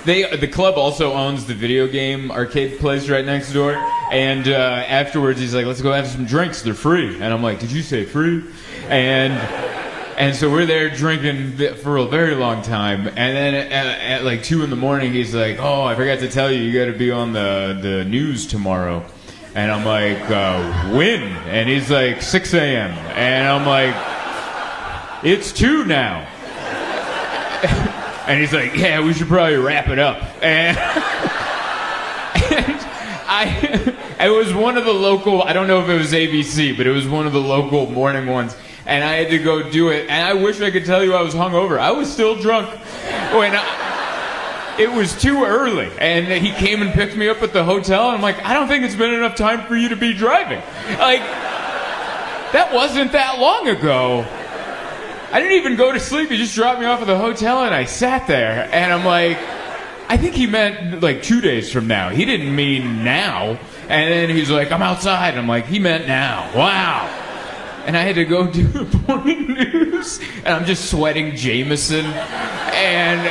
The club also owns the video game arcade place right next door, and afterwards he's like, "Let's go have some drinks. They're free." And I'm like, "Did you say free?" And so we're there drinking for a very long time, and then at like 2 a.m, he's like, "Oh, I forgot to tell you, you got to be on the news tomorrow." And I'm like, "When?" And he's like, 6 a.m. And I'm like, "It's 2 now." And he's like, "Yeah, we should probably wrap it up." And it was one of the local, I don't know if it was ABC, but it was one of the local morning ones. And I had to go do it. And I wish I could tell you I was hungover. I was still drunk when it was too early, and he came and picked me up at the hotel, and I'm like, "I don't think it's been enough time for you to be driving." Like, that wasn't that long ago. I didn't even go to sleep. He just dropped me off at the hotel, and I sat there, and I'm like, I think he meant like 2 days from now. He didn't mean now. And then he's like, "I'm outside." I'm like, he meant now. Wow. And I had to go do the morning news, and I'm just sweating Jameson, and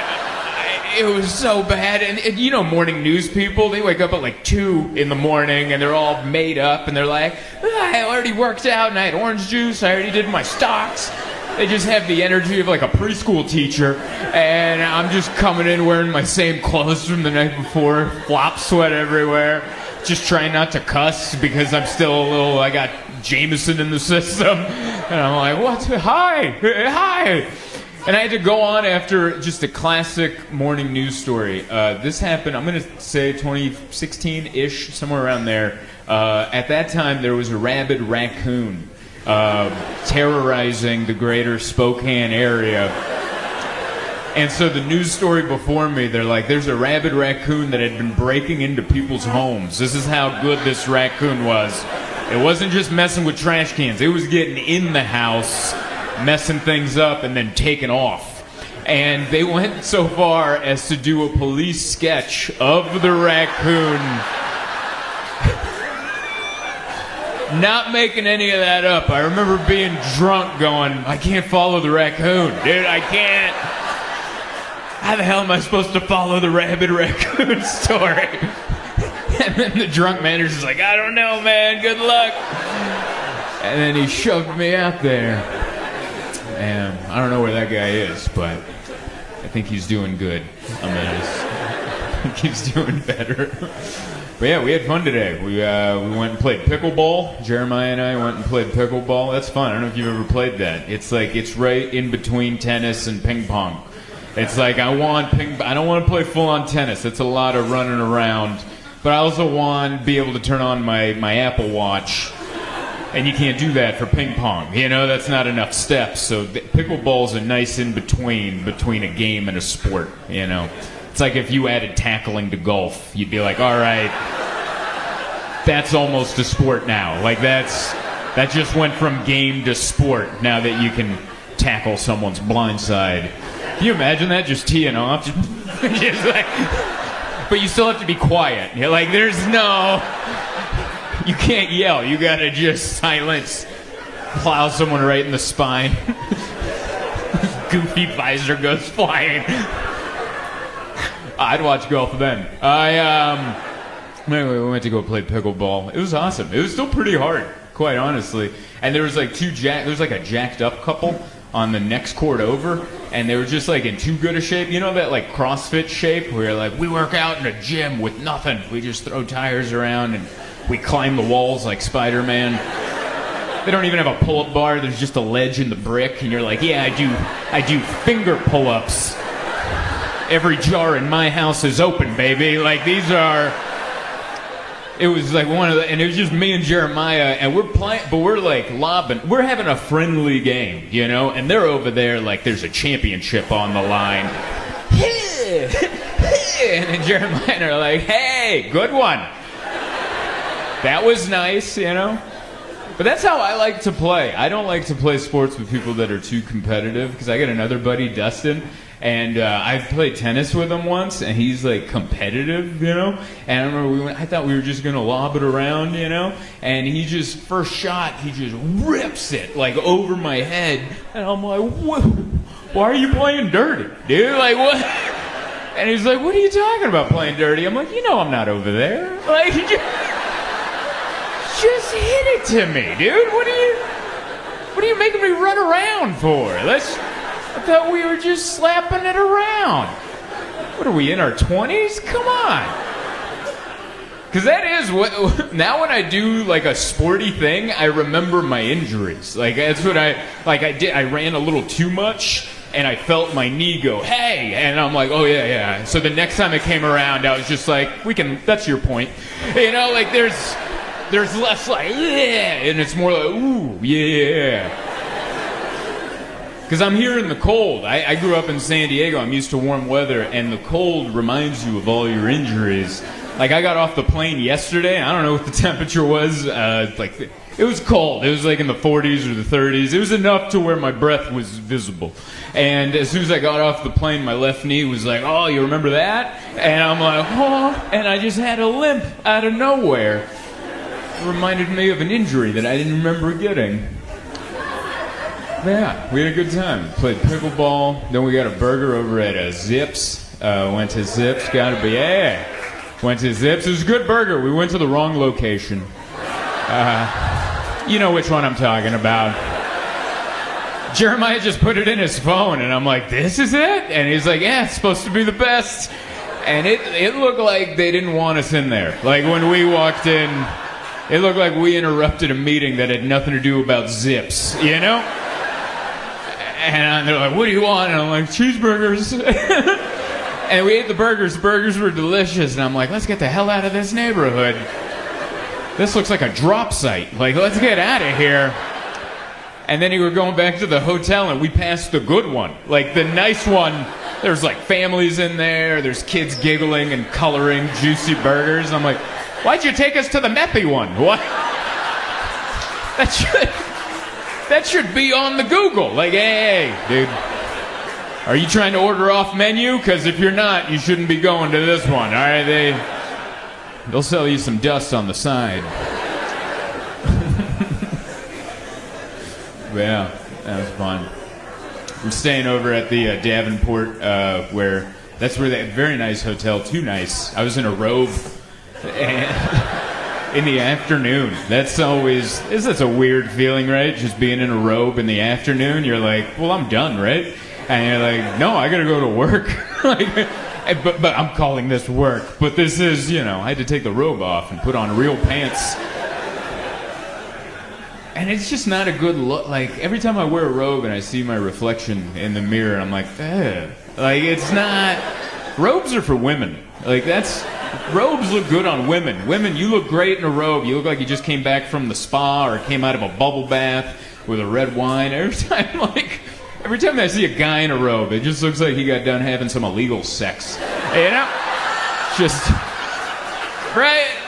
it was so bad. And you know, morning news people, they wake up at like 2 in the morning and they're all made up and they're like, "I already worked out and I had orange juice. I already did my stocks." They just have the energy of like a preschool teacher. And I'm just coming in wearing my same clothes from the night before, flop sweat everywhere, just trying not to cuss because I'm still I got Jameson in the system. And I'm like, "What? Hi. And I had to go on after just a classic morning news story. This happened, I'm going to say 2016-ish, somewhere around there. At that time, there was a rabid raccoon terrorizing the greater Spokane area. And so the news story before me, they're like, "There's a rabid raccoon that had been breaking into people's homes. This is how good this raccoon was. It wasn't just messing with trash cans. It was getting in the house, messing things up, and then taking off." And they went so far as to do a police sketch of the raccoon. Not making any of that up. I remember being drunk going, "I can't follow the raccoon. Dude, I can't. How the hell am I supposed to follow the rabid raccoon story?" And then the drunk manager's like, "I don't know, man. Good luck." And then he shoved me out there. And I don't know where that guy is, but I think he's doing good. I think he's doing better. But yeah, we had fun today. We went and played pickleball. Jeremiah and I went and played pickleball. That's fun. I don't know if you've ever played that. It's like, it's right in between tennis and ping pong. It's like, I don't want to play full-on tennis. It's a lot of running around. But I also want to be able to turn on my Apple Watch. And you can't do that for ping pong. You know, that's not enough steps. So pickleball's a nice in-between between a game and a sport, you know. It's like if you added tackling to golf. You'd be like, all right, that's almost a sport now. Like, that just went from game to sport now that you can tackle someone's blind side. Can you imagine that? Just teeing off. Just like, but you still have to be quiet. You're like, there's no... You can't yell. You gotta just silence. Plow someone right in the spine. Goofy visor goes flying. I'd watch golf then. Anyway, we went to go play pickleball. It was awesome. It was still pretty hard, quite honestly. And there was like there was like a jacked up couple on the next court over, and they were just like in too good a shape. You know that like CrossFit shape where like we work out in a gym with nothing. We just throw tires around and we climb the walls like Spider-Man. They don't even have a pull-up bar. There's just a ledge in the brick, and you're like, yeah, I do finger pull-ups. Every jar in my house is open, baby. Like these are. It was like one of the, and it was just me and Jeremiah, and we're playing, but we're like lobbing. We're having a friendly game, you know, and they're over there like there's a championship on the line. And then Jeremiah and are like, hey, good one. That was nice, you know. But that's how I like to play. I don't like to play sports with people that are too competitive, because I got another buddy, Dustin, and I've played tennis with him once, and he's like competitive, you know. And I remember I thought we were just gonna lob it around, you know. And he just first shot, he just rips it like over my head, and I'm like, whoa, why are you playing dirty, dude? Like what? And he's like, what are you talking about playing dirty? I'm like, you know, I'm not over there. Like just hit it to me, dude. What are you making me run around for? I thought we were just slapping it around. What are we, in our 20s? Come on. Because that is what, now when I do like a sporty thing, I remember my injuries. Like that's what I did. I ran a little too much, and I felt my knee go, hey, and I'm like, oh yeah. So the next time it came around, I was just like, that's your point. You know, like there's less like, yeah, and it's more like, ooh, yeah. Because I'm here in the cold. I grew up in San Diego. I'm used to warm weather, and the cold reminds you of all your injuries. Like, I got off the plane yesterday. I don't know what the temperature was. It was cold. It was like in the 40s or the 30s. It was enough to where my breath was visible. And as soon as I got off the plane, my left knee was like, oh, you remember that? And I'm like, oh, and I just had a limp out of nowhere. It reminded me of an injury that I didn't remember getting. Yeah, we had a good time. Played pickleball. Then we got a burger over at Zips. Went to Zips. Went to Zips. It was a good burger. We went to the wrong location. You know which one I'm talking about. Jeremiah just put it in his phone, and I'm like, this is it? And he's like, yeah, it's supposed to be the best. And it looked like they didn't want us in there. Like when we walked in, it looked like we interrupted a meeting that had nothing to do about Zips, you know? And they're like, what do you want? And I'm like, cheeseburgers. And we ate the burgers. The burgers were delicious. And I'm like, let's get the hell out of this neighborhood. This looks like a drop site. Like, let's get out of here. And then we were going back to the hotel, and we passed the good one. Like, the nice one, there's like families in there. There's kids giggling and coloring juicy burgers. I'm like, why'd you take us to the messy one? What? That should be on the Google. Like, hey, dude, are you trying to order off menu? Because if you're not, you shouldn't be going to this one. All right, they'll sell you some dust on the side. Yeah, that was fun. We're staying over at the Davenport, that's where that very nice hotel. Too nice. I was in a robe. And in the afternoon. That's a weird feeling, right? Just being in a robe in the afternoon. You're like, well, I'm done, right? And you're like, no, I gotta go to work. but I'm calling this work. But this is, I had to take the robe off and put on real pants. And it's just not a good look. Like, every time I wear a robe and I see my reflection in the mirror, I'm like, ugh. Like, it's not... Robes are for women. Like, robes look good on women. Women, you look great in a robe. You look like you just came back from the spa or came out of a bubble bath with a red wine. Every time I see a guy in a robe, it just looks like he got done having some illegal sex. You know? Just... Right?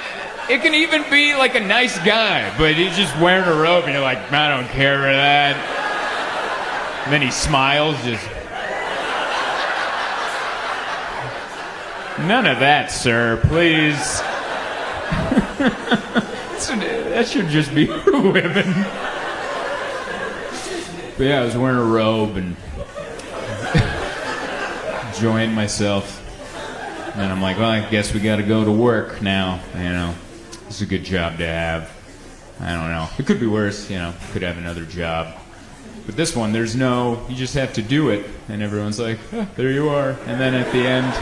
It can even be like a nice guy, but he's just wearing a robe and you're like, I don't care for that. And then he smiles, just... None of that, sir, please. That should just be for women. But yeah, I was wearing a robe and enjoying myself. And then I'm like, well, I guess we gotta go to work now, you know. It's a good job to have. I don't know. It could be worse, you know. Could have another job. But this one, there's no, you just have to do it. And everyone's like, oh, there you are. And then at the end,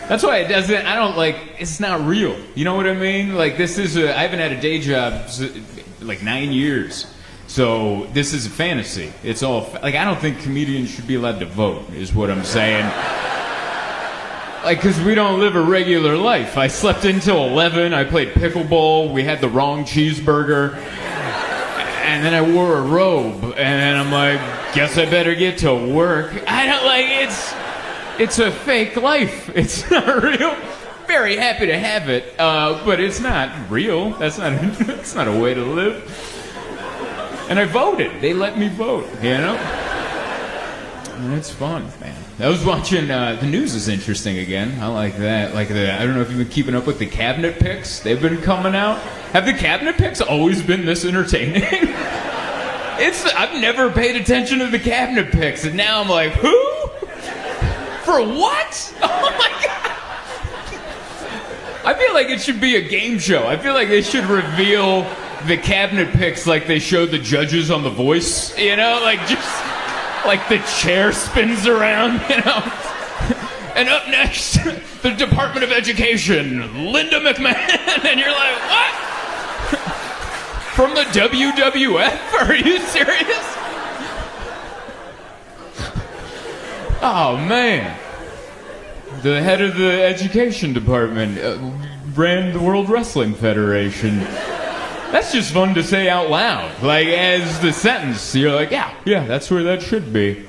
that's why it doesn't, I don't like, it's not real. You know what I mean? Like, this is I haven't had a day job like 9 years. So this is a fantasy. It's all, like, I don't think comedians should be allowed to vote, is what I'm saying. Like, because we don't live a regular life. I slept until 11, I played pickleball, we had the wrong cheeseburger, and then I wore a robe, and then I'm like, guess I better get to work. I don't, like, it's a fake life. It's not real. Very happy to have it, but it's not real. That's not a way to live. And I voted. They let me vote, you know? And it's fun, man. I was watching, the news is interesting again. I like that. I don't know if you've been keeping up with the cabinet picks. They've been coming out. Have the cabinet picks always been this entertaining? I've never paid attention to the cabinet picks, and now I'm like, who? For what? Oh my God. I feel like it should be a game show. I feel like they should reveal the cabinet picks like they showed the judges on The Voice, you know? Like, just like the chair spins around, you know? And up next, the Department of Education, Linda McMahon. And you're like, what? From the WWF? Are you serious? Oh, man. The head of the education department ran the World Wrestling Federation. That's just fun to say out loud. Like, as the sentence, you're like, yeah, that's where that should be.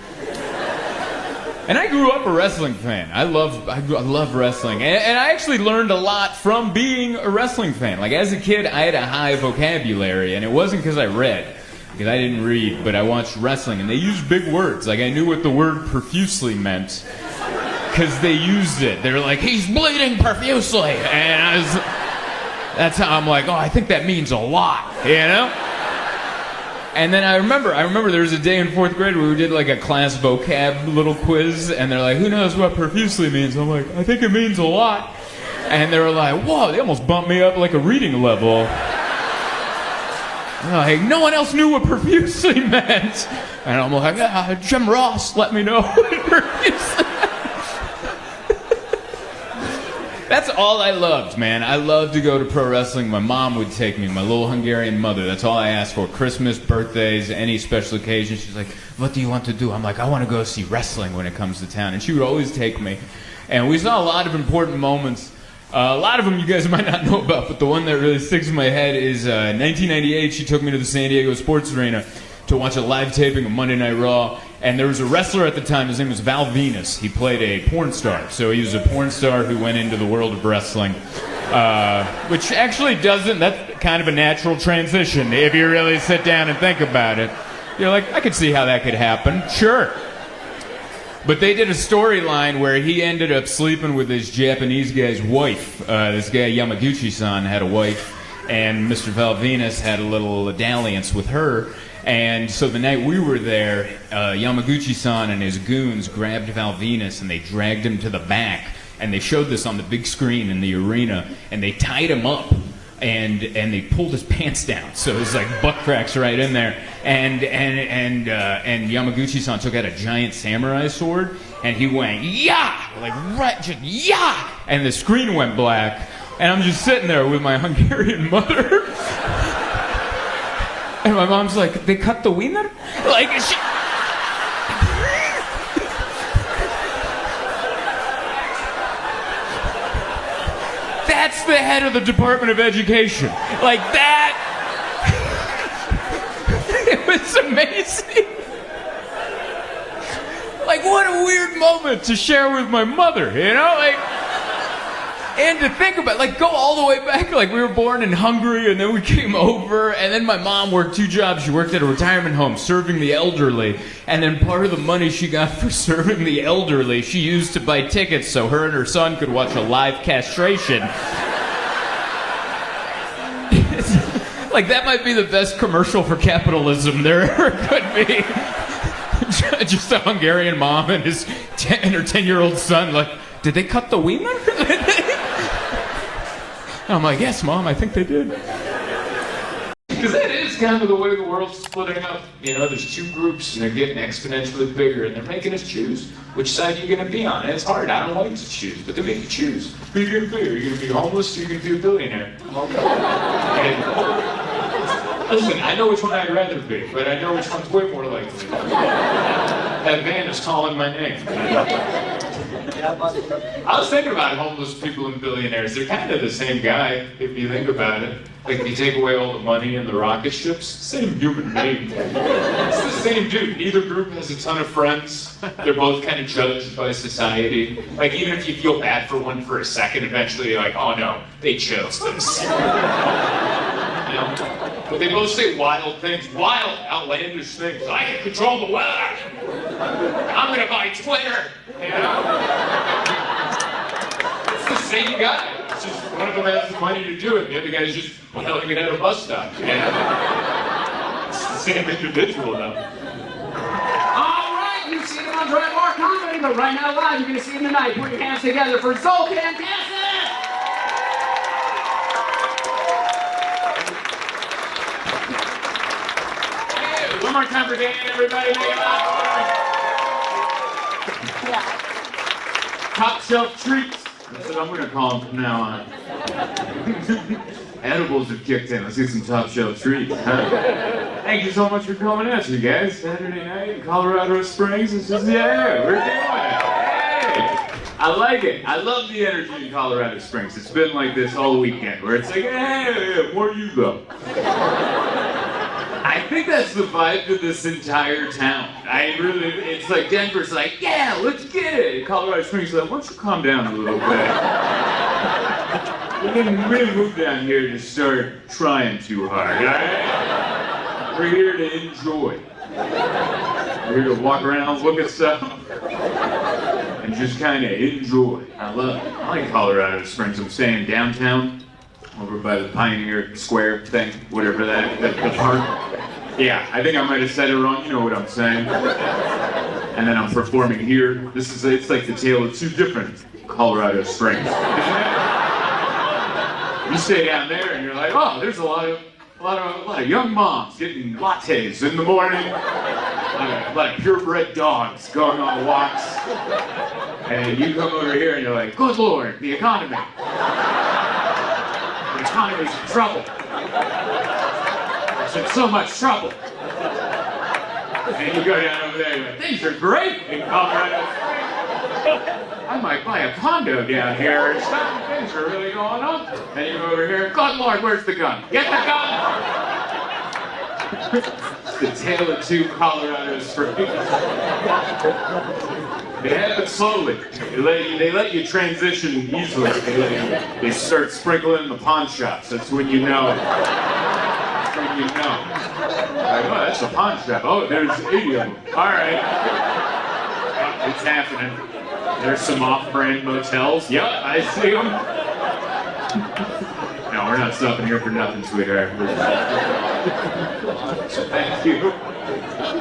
And I grew up a wrestling fan. I love wrestling. And I actually learned a lot from being a wrestling fan. Like, as a kid, I had a high vocabulary, and it wasn't because I read. Because I didn't read, but I watched wrestling, and they used big words. Like, I knew what the word profusely meant, because they used it. They were like, he's bleeding profusely. And that's how I'm like, oh, I think that means a lot, you know? And then I remember there was a day in 4th grade where we did like a class vocab little quiz, and they're like, who knows what profusely means? I'm like, I think it means a lot. And they were like, whoa, they almost bumped me up like a reading level. Like, no one else knew what profusely meant. And I'm like, Jim Ross let me know what profusely meant. That's all I loved, man. I loved to go to pro wrestling. My mom would take me, my little Hungarian mother. That's all I asked for. Christmas, birthdays, any special occasion. She's like, what do you want to do? I'm like, I want to go see wrestling when it comes to town. And she would always take me. And we saw a lot of important moments. A lot of them you guys might not know about, but the one that really sticks in my head is 1998. She took me to the San Diego Sports Arena to watch a live taping of Monday Night Raw. And there was a wrestler at the time, his name was Val Venus. He played a porn star. So he was a porn star who went into the world of wrestling. Which actually that's kind of a natural transition if you really sit down and think about it. You're like, I could see how that could happen. Sure. But they did a storyline where he ended up sleeping with this Japanese guy's wife. This guy, Yamaguchi-san, had a wife. And Mr. Val Venus had a little dalliance with her. And so the night we were there, Yamaguchi-san and his goons grabbed Val Venus and they dragged him to the back. And they showed this on the big screen in the arena. And they tied him up and they pulled his pants down. So it was like butt cracks right in there. And Yamaguchi-san took out a giant samurai sword and he went, yeah! Like, right, just, yeah! And the screen went black. And I'm just sitting there with my Hungarian mother. And my mom's like, they cut the wiener? Like, that's the head of the Department of Education. Like that. It was amazing. Like, what a weird moment to share with my mother, you know? Like, And to think about, like, go all the way back, like, we were born in Hungary, and then we came over, and then my mom worked 2 jobs. She worked at a retirement home serving the elderly, and then part of the money she got for serving the elderly, she used to buy tickets so her and her son could watch a live castration. Like, that might be the best commercial for capitalism there ever could be. Just a Hungarian mom and her 10-year-old son, like, did they cut the wiener? I'm like, yes, Mom, I think they did. Because that is kind of the way the world's splitting up. You know, there's 2 groups, and they're getting exponentially bigger, and they're making us choose which side you're going to be on. And it's hard. I don't like to choose, but they make you choose. Who are you going to be? Are you going to be homeless, or are you going to be a billionaire? And, listen, I know which one I'd rather be, but I know which one's way more likely. That van is calling my name. I was thinking about homeless people and billionaires. They're kind of the same guy, if you think about it. Like, if you take away all the money and the rocket ships, same human being. It's the same dude. Neither group has a ton of friends. They're both kind of judged by society. Like, even if you feel bad for one for a second, eventually you're like, oh no, they chose this. You know? But they both say wild things, wild, outlandish things. I can control the weather. I'm gonna buy Twitter. You know? It's the same guy. It's just one of them has the money to do it. The other guy's just yelling it at a bus stop. You know? It's the same individual, though. All right, you've seen him on Drive Bar Comedy, but right now live, you're gonna see him tonight. Put your hands together for Zoltan Kaszas! One more time for Dan, everybody. Make it loud. Top shelf treats. That's what I'm going to call them from now on. Edibles have kicked in. Let's get some top shelf treats. Thank you so much for coming out, you guys. Saturday night in Colorado Springs. It's just, yeah, we're doing it. Hey, I like it. I love the energy in Colorado Springs. It's been like this all weekend, where it's like, hey, more you go. I think that's the vibe of this entire town. It's like Denver's like, yeah, let's get it. Colorado Springs is like, why don't you calm down a little bit? We didn't move down here to start trying too hard, all right? We're here to enjoy. We're here to walk around, look at stuff, and just kind of enjoy. I like Colorado Springs. I'm staying downtown, over by the Pioneer Square thing, whatever the park. Yeah, I think I might have said it wrong. You know what I'm saying. And then I'm performing here. It's like the tale of 2 different Colorado Springs, isn't it? You stay down there and you're like, oh, there's a lot of young moms getting lattes in the morning. A lot of purebred dogs going on walks. And you come over here and you're like, good Lord, the economy. The economy's in trouble. It's in so much trouble. And you go down over there and you're like, things are great in Colorado Springs. I might buy a condo down here or something. Things are really going on. And you go over here, good Lord, where's the gun? Get the gun! It's the tale of 2 Colorado Springs. It happens slowly. They let you transition easily. They start sprinkling the pawn shops. That's when you know. That's when you know. Like, oh, that's a pawn shop. Oh, there's 80 of them. All right. Oh, it's happening. There's some off-brand motels. Yep, I see them. No, we're not stopping here for nothing, sweetheart. So thank you.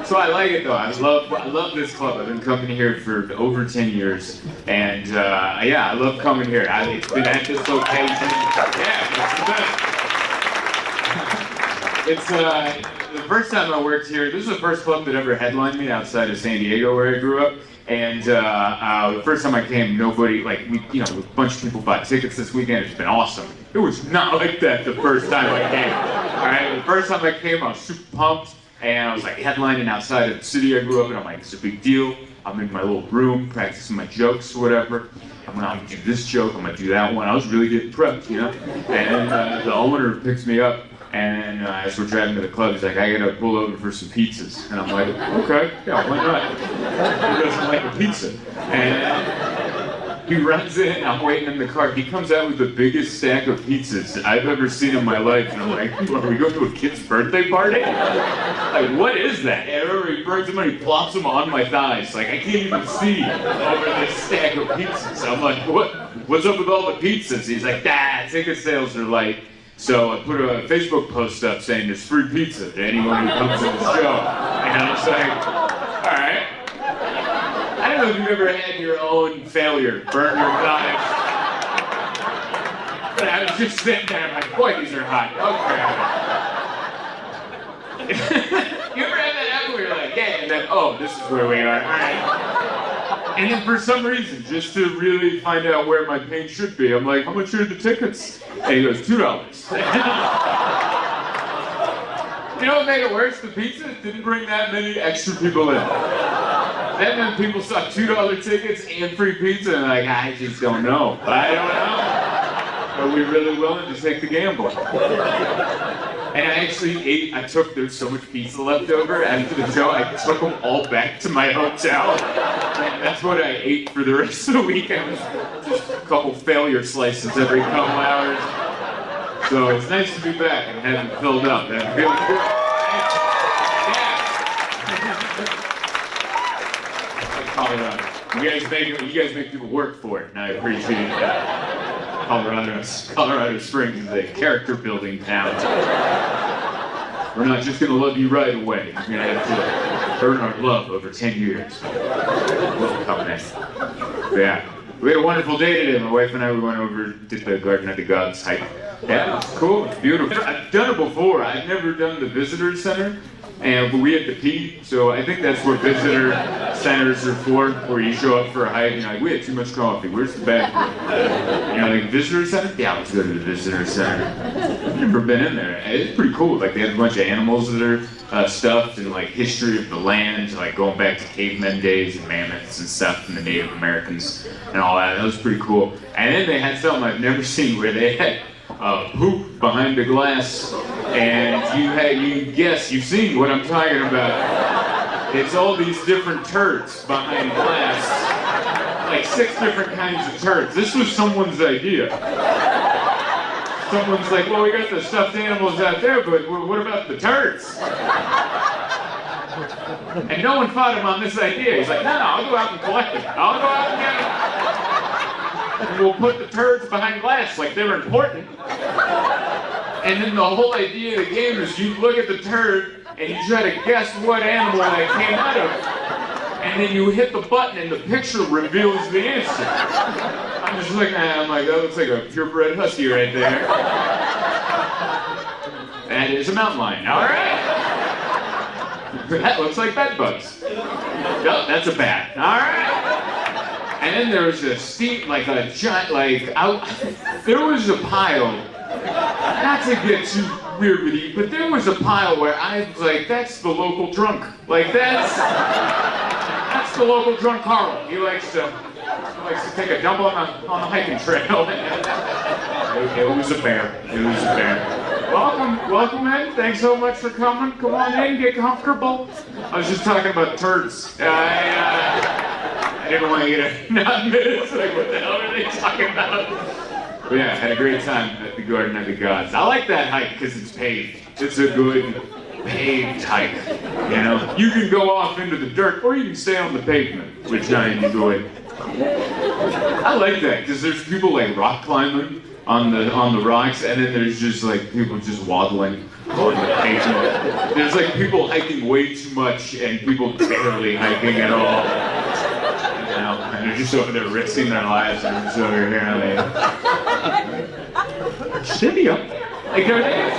So I like it though. I love this club. I've been coming here for over 10 years, and yeah, I love coming here. It's been at this location. Yeah, it's the first time I worked here. This is the first club that ever headlined me outside of San Diego, where I grew up. And the first time I came, nobody, a bunch of people bought tickets this weekend. It's been awesome. It was not like that the first time I came. All right, the first time I came, I was super pumped, and I was like headlining outside of the city I grew up in. I'm like, it's a big deal. I'm in my little room practicing my jokes or whatever. I'm gonna do this joke. I'm gonna do that one. I was really getting prepped, you know. And the owner picks me up. And as we're driving to the club, he's like, I gotta pull over for some pizzas. And I'm like, okay, yeah, why not? Who doesn't like a pizza? And He runs in, I'm waiting in the car. He comes out with the biggest stack of pizzas I've ever seen in my life. And I'm like, are we going to a kid's birthday party? Like, what is that? And I remember he brings them and he plops them on my thighs. Like, I can't even see over this stack of pizzas. I'm like, what's up with all the pizzas? He's like, ticket sales are light. So I put a Facebook post up saying there's free pizza to anyone who comes to the show. And I was like, all right. I don't know if you've ever had your own failure burn your thighs. But I was just sitting there, I'm like, boy, these are hot. Okay. You ever had that happen where you're like, yeah, and then, oh, this is where we are. All right. And then for some reason, just to really find out where my pain should be, I'm like, how much are the tickets? And he goes, $2. You know what made it worse? The pizza didn't bring that many extra people in. Then when people saw $2 tickets and free pizza, and like, I just don't know. I don't know. Are we really willing to take the gamble? And I actually there's so much pizza left over after the show, I took them all back to my hotel. And that's what I ate for the rest of the weekend. Just a couple failure slices every couple hours. So it's nice to be back and have it filled up. That feels good. Colorado. You guys make people work for it, and I appreciate that. Colorado Springs is a character building town. We're not just gonna love you right away. You're gonna have to earn our love over 10 years. Coming in. Yeah. We had a wonderful day today. My wife and I, we went over, did the Garden of the Gods hike. Yeah, it's cool, it's beautiful. I've done it before. I've never done the visitor center. But we had to pee, so I think that's what visitor centers are for, where you show up for a hike and you're like, we had too much coffee, where's the bathroom? And you're like, visitor center? Yeah, let's go to the visitor center. I've never been in there. It's pretty cool. Like, they have a bunch of animals that are stuffed, and like history of the land, like going back to cavemen days and mammoths and stuff, and the Native Americans and all that. That was pretty cool. And then they had something I've never seen where they had poop behind the glass, and you've seen what I'm talking about. It's all these different turds behind glass, like 6 different kinds of turds. This was someone's idea. Someone's like, well, we got the stuffed animals out there, but what about the turds? And no one fought him on this idea. He's like, no, I'll go out and collect them. I'll go out and get them. And we'll put the turds behind glass like they're important. And then the whole idea of the game is you look at the turd and you try to guess what animal that came out of. And then you hit the button and the picture reveals the answer. I'm just looking at it, I'm like, that looks like a purebred husky right there. That is a mountain lion. All right. That looks like bed bugs. No, that's a bat. All right. And then there was a steep, like a giant, there was a pile, not to get too weird with you, but there was a pile where I was like, that's the local drunk. Like, that's the local drunk Carl. He likes to take a dump on the hiking trail. It was a bear. It was a bear. Welcome in. Thanks so much for coming. Come on in, get comfortable. I was just talking about turds. I didn't want to get a non-minutes, like what the hell are they talking about? But yeah, I had a great time at the Garden of the Gods. I like that hike because it's paved. It's a good paved hike, you know? You can go off into the dirt or you can stay on the pavement, which I enjoy. I like that because there's people like rock climbing on the rocks, and then there's just like people just waddling on the pavement. There's like people hiking way too much and people barely hiking at all. You know, and they're just over there risking their lives, and I'm just over here like, shitty up. Like, are they?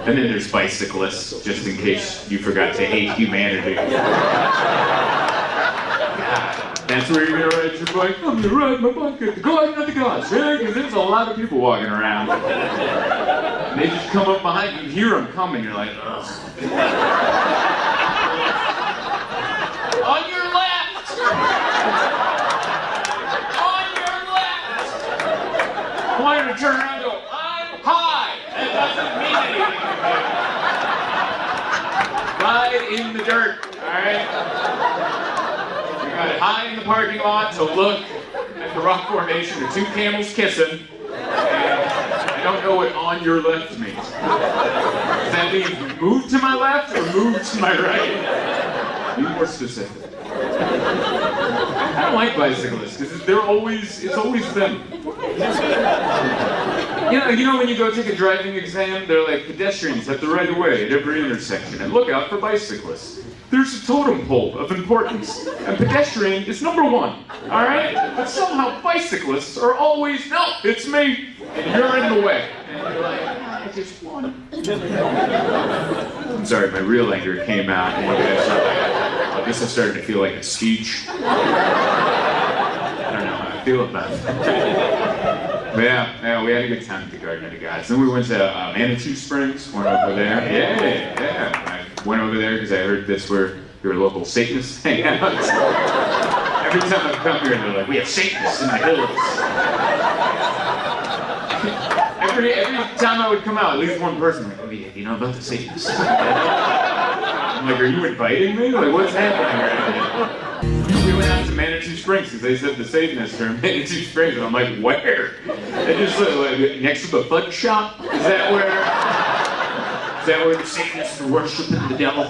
And then there's bicyclists, just in case you forgot to hate humanity. That's where you're gonna ride your bike. I'm gonna ride my bike at the Garden of the Gods, right? Because there's a lot of people walking around. And they just come up behind you, hear them coming, you're like, ugh. On your left! On your left! I want you to turn around and go, I'm high! That doesn't mean anything to me. Ride in the dirt, alright? got high in the parking lot to look at the rock formation of two camels kissing. And I don't know what on your left means. Does that mean move to my left or move to my right? Be more specific. I don't like bicyclists because it's always them. You know when you go take a driving exam, they're like pedestrians have the right of way at every intersection, and look out for bicyclists. There's a totem pole of importance, and pedestrian is number one, all right? But somehow bicyclists are always, no, it's me, and you're in the way. And you're like, I just won. I'm sorry, my real anger came out, and I guess I started to feel like a speech. I don't know how I feel about it. But yeah, we had a good time at the Garden of the Gods. Then we went to Manitou Springs, went over there. Yeah. I went over there because I heard that's where your local Satanists hang out. Every time I come here, they're like, we have Satanists in the hills. Every time I would come out, at least one person would be like, you know about the Satanists? I'm like, are you inviting me? Like, what's happening right now? We went out to Manitou Springs because they said the Satanists are in Manitou Springs, and I'm like, where? They just like next to the fudge shop? Is that where the Satanists are worshiping the devil?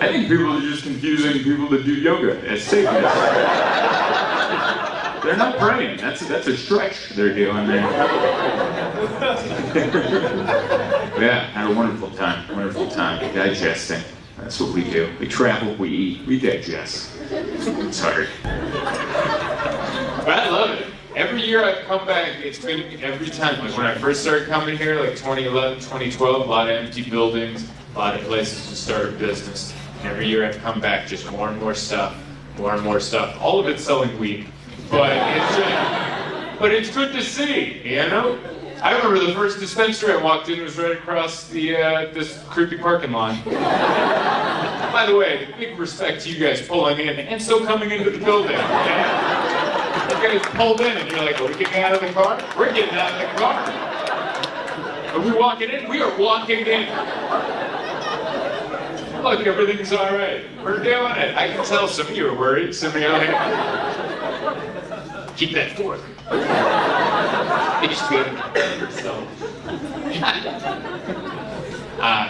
I think people are just confusing people that do yoga as Satanists. They're not praying. That's a stretch they're doing there. Yeah, had a wonderful time digesting. That's what we do. We travel, we eat, we digest. It's hard. But I love it. Every year I've come back, it's been every time. Like when I first started coming here, like 2011, 2012, a lot of empty buildings, a lot of places to start a business. And every year I've come back, just more and more stuff. All of it selling weed. But it's good to see, you know? I remember the first dispensary I walked in was right across this creepy parking lot. By the way, big respect to you guys pulling in and still coming into the building. Yeah? You guys pulled in and you're like, are we getting out of the car? We're getting out of the car. Are we walking in? We are walking in. Look, everything's all right. We're doing it. I can tell some of you are worried. Some of you are like, keep that fork. He's good for yourself.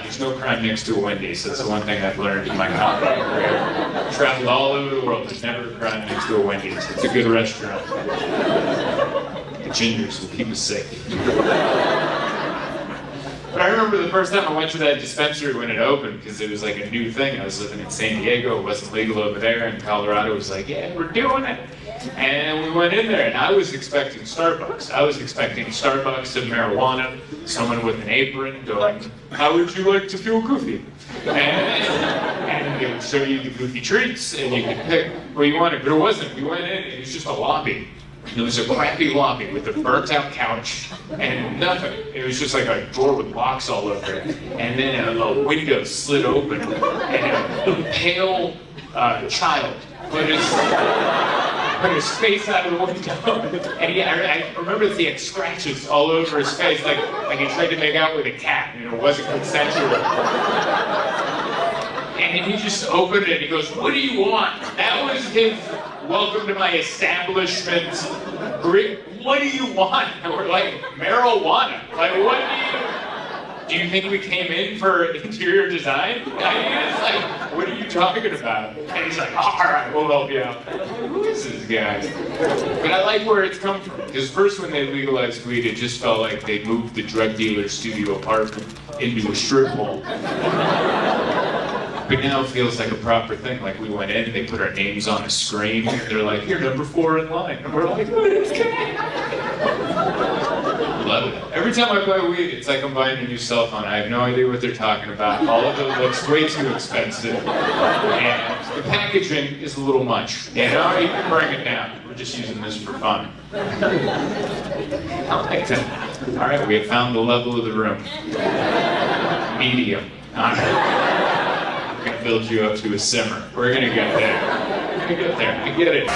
There's no crime next to a Wendy's. That's the one thing I've learned in my comedy career. I've traveled all over the world. There's never a crime next to a Wendy's. It's a good restaurant. The gingers will keep us safe. But I remember the first time I went to that dispensary when it opened, because it was like a new thing. I was living in San Diego. It wasn't legal over there. And Colorado was like, yeah, we're doing it. And we went in there, and I was expecting Starbucks. I was expecting Starbucks and marijuana, someone with an apron going, how would you like to feel goofy? And they would show you the goofy treats, and you could pick what you wanted. But it wasn't. We went in, it was just a lobby. It was a crappy lobby with a burnt-out couch and nothing. It was just like a drawer with locks all over it. And then a window slid open, and a pale child put his face out of the window. And I remember that he had scratches all over his face, like he tried to make out with a cat, and it wasn't consensual. And he just opened it, and he goes, what do you want? That was his welcome to my establishment. What do you want? And we're like, marijuana. Like, do you think we came in for interior design? And he's like, what are you talking about? And he's like, all right, we'll help you out. Who is this guy? But I like where it's come from. Because first when they legalized weed, it just felt like they moved the drug dealer's studio apartment into a strip mall. But now it feels like a proper thing. Like we went in and they put our names on a screen and they're like, you're number 4 in line. And we're like, what is that? Love it. Every time I buy weed, it's like I'm buying a new cell phone. I have no idea what they're talking about. All of it looks way too expensive. And the packaging is a little much. You know, you can bring it down. We're just using this for fun. I like that. All right, we have found the level of the room. Medium. All right. We're gonna build you up to a simmer. We're gonna get there. We're gonna get there. I get it.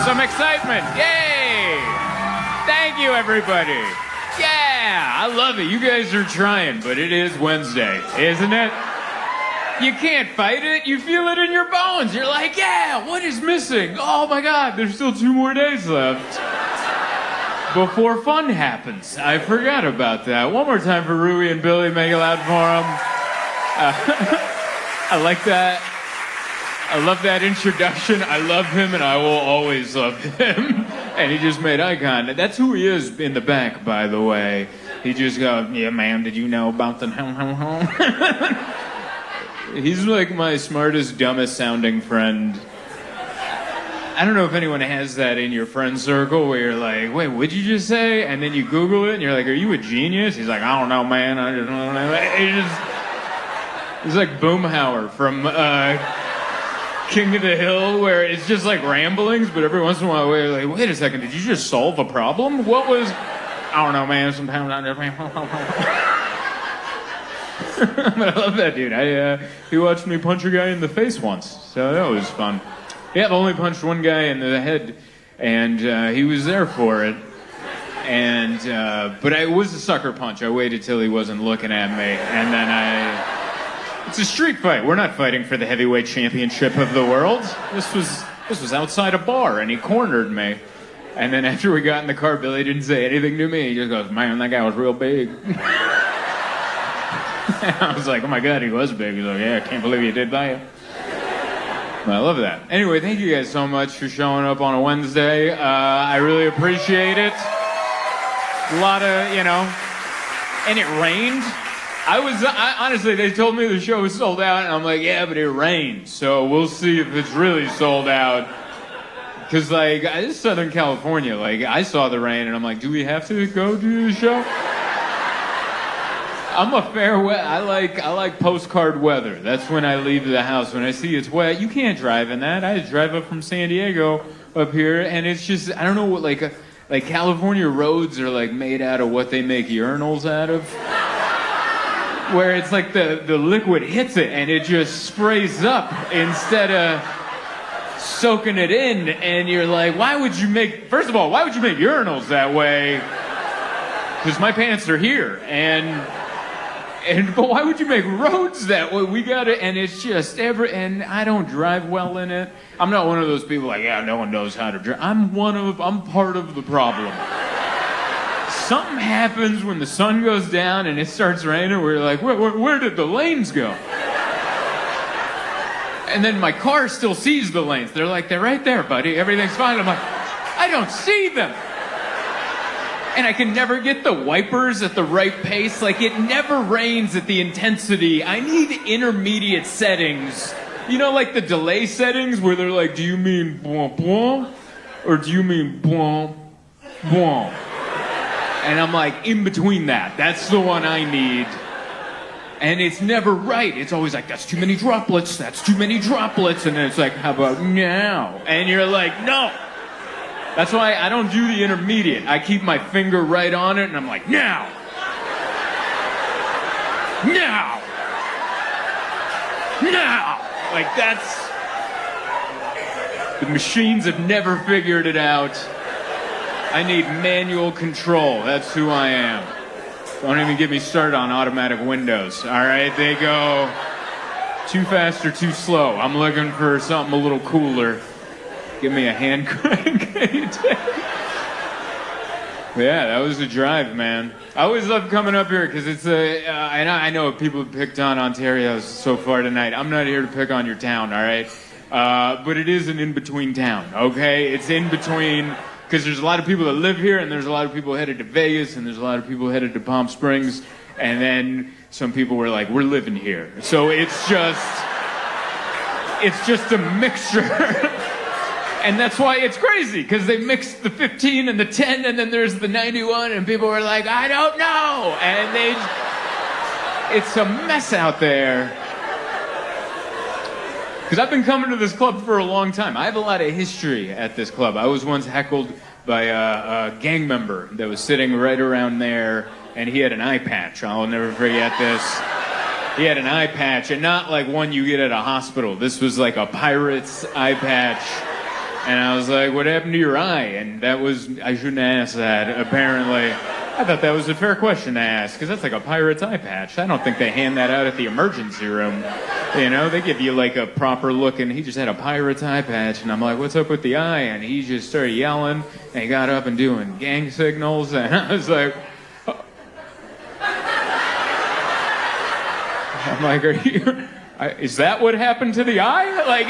Some excitement. Yay! Thank you, everybody. Yeah! yeah, I love it. You guys are trying, but it is Wednesday, isn't it? You can't fight it. You feel it in your bones. You're like, yeah, what is missing? Oh my God, there's still 2 more days left before fun happens. I forgot about that. One more time for Rui and Billy. Make it loud for them. I like that. I love that introduction. I love him, and I will always love him. And he just made eye contact. That's who he is in the back, by the way. He just goes, yeah, man, did you know about the... He's like my smartest, dumbest sounding friend. I don't know if anyone has that in your friend circle where you're like, wait, what'd you just say? And then you Google it and you're like, are you a genius? He's like, I don't know, man. I just don't know. He's like Boomhauer from King of the Hill, where it's just like ramblings, but every once in a while we're like, wait a second, did you just solve a problem? What was... I don't know, man. Sometimes I just... But I love that dude. He watched me punch a guy in the face once, so that was fun. Yeah, I've only punched one guy in the head, and he was there for it. And but it was a sucker punch. I waited till he wasn't looking at me, and then It's a street fight. We're not fighting for the heavyweight championship of the world. This was outside a bar, and he cornered me. And then after we got in the car, Billy didn't say anything to me. He just goes, man, that guy was real big. I was like, oh my God, he was big. He's like, yeah, I can't believe you did that. I love that. Anyway, thank you guys so much for showing up on a Wednesday. I really appreciate it. A lot of, and it rained. Honestly, they told me the show was sold out, and I'm like, yeah, but it rained. So we'll see if it's really sold out. Because, this is Southern California. I saw the rain, and I'm like, do we have to go do the show? I'm a fair weather. I like postcard weather. That's when I leave the house. When I see it's wet, you can't drive in that. I drive up from San Diego up here, and it's just, I don't know what, California roads are, made out of what they make urinals out of. Where it's like the liquid hits it, and it just sprays up instead of soaking it in, and you're like, first of all, why would you make urinals that way? Because my pants are here, but why would you make roads that way? And it's just and I don't drive well in it. I'm not one of those people no one knows how to drive. I'm part of the problem. Something happens when the sun goes down and it starts raining, where you're like, where did the lanes go? And then my car still sees the lanes. They're like, they're right there, buddy. Everything's fine. I'm like, I don't see them. And I can never get the wipers at the right pace. It never rains at the intensity. I need intermediate settings. The delay settings where they're like, do you mean bwomp bwomp? Or do you mean bwomp bwomp? And I'm like, in between that. That's the one I need. And it's never right. It's always like, that's too many droplets. That's too many droplets. And then it's like, how about now? And you're like, no. That's why I don't do the intermediate. I keep my finger right on it, and I'm like, now! Now! Now! That's... The machines have never figured it out. I need manual control. That's who I am. Don't even get me started on automatic windows, all right? They go too fast or too slow. I'm looking for something a little cooler. Give me a hand crank. Yeah, that was a drive, man. I always love coming up here because it's I know people have picked on Ontario so far tonight. I'm not here to pick on your town, all right? But it is an in-between town, okay? It's in between, because there's a lot of people that live here, and there's a lot of people headed to Vegas, and there's a lot of people headed to Palm Springs, and then some people were like, we're living here. So it's just a mixture. And that's why it's crazy, because they mixed the 15 and the 10, and then there's the 91, and people were like, I don't know. And it's a mess out there. Because I've been coming to this club for a long time. I have a lot of history at this club. I was once heckled by a gang member that was sitting right around there, and he had an eye patch. I'll never forget this. He had an eye patch, and not like one you get at a hospital. This was like a pirate's eye patch. And I was like, what happened to your eye? And I shouldn't ask that, apparently. I thought that was a fair question to ask, because that's like a pirate's eye patch. I don't think they hand that out at the emergency room. You know, they give you like a proper look, and he just had a pirate's eye patch, and I'm like, what's up with the eye? And he just started yelling, and he got up and doing gang signals, and I was like, oh. I'm like, is that what happened to the eye? Like,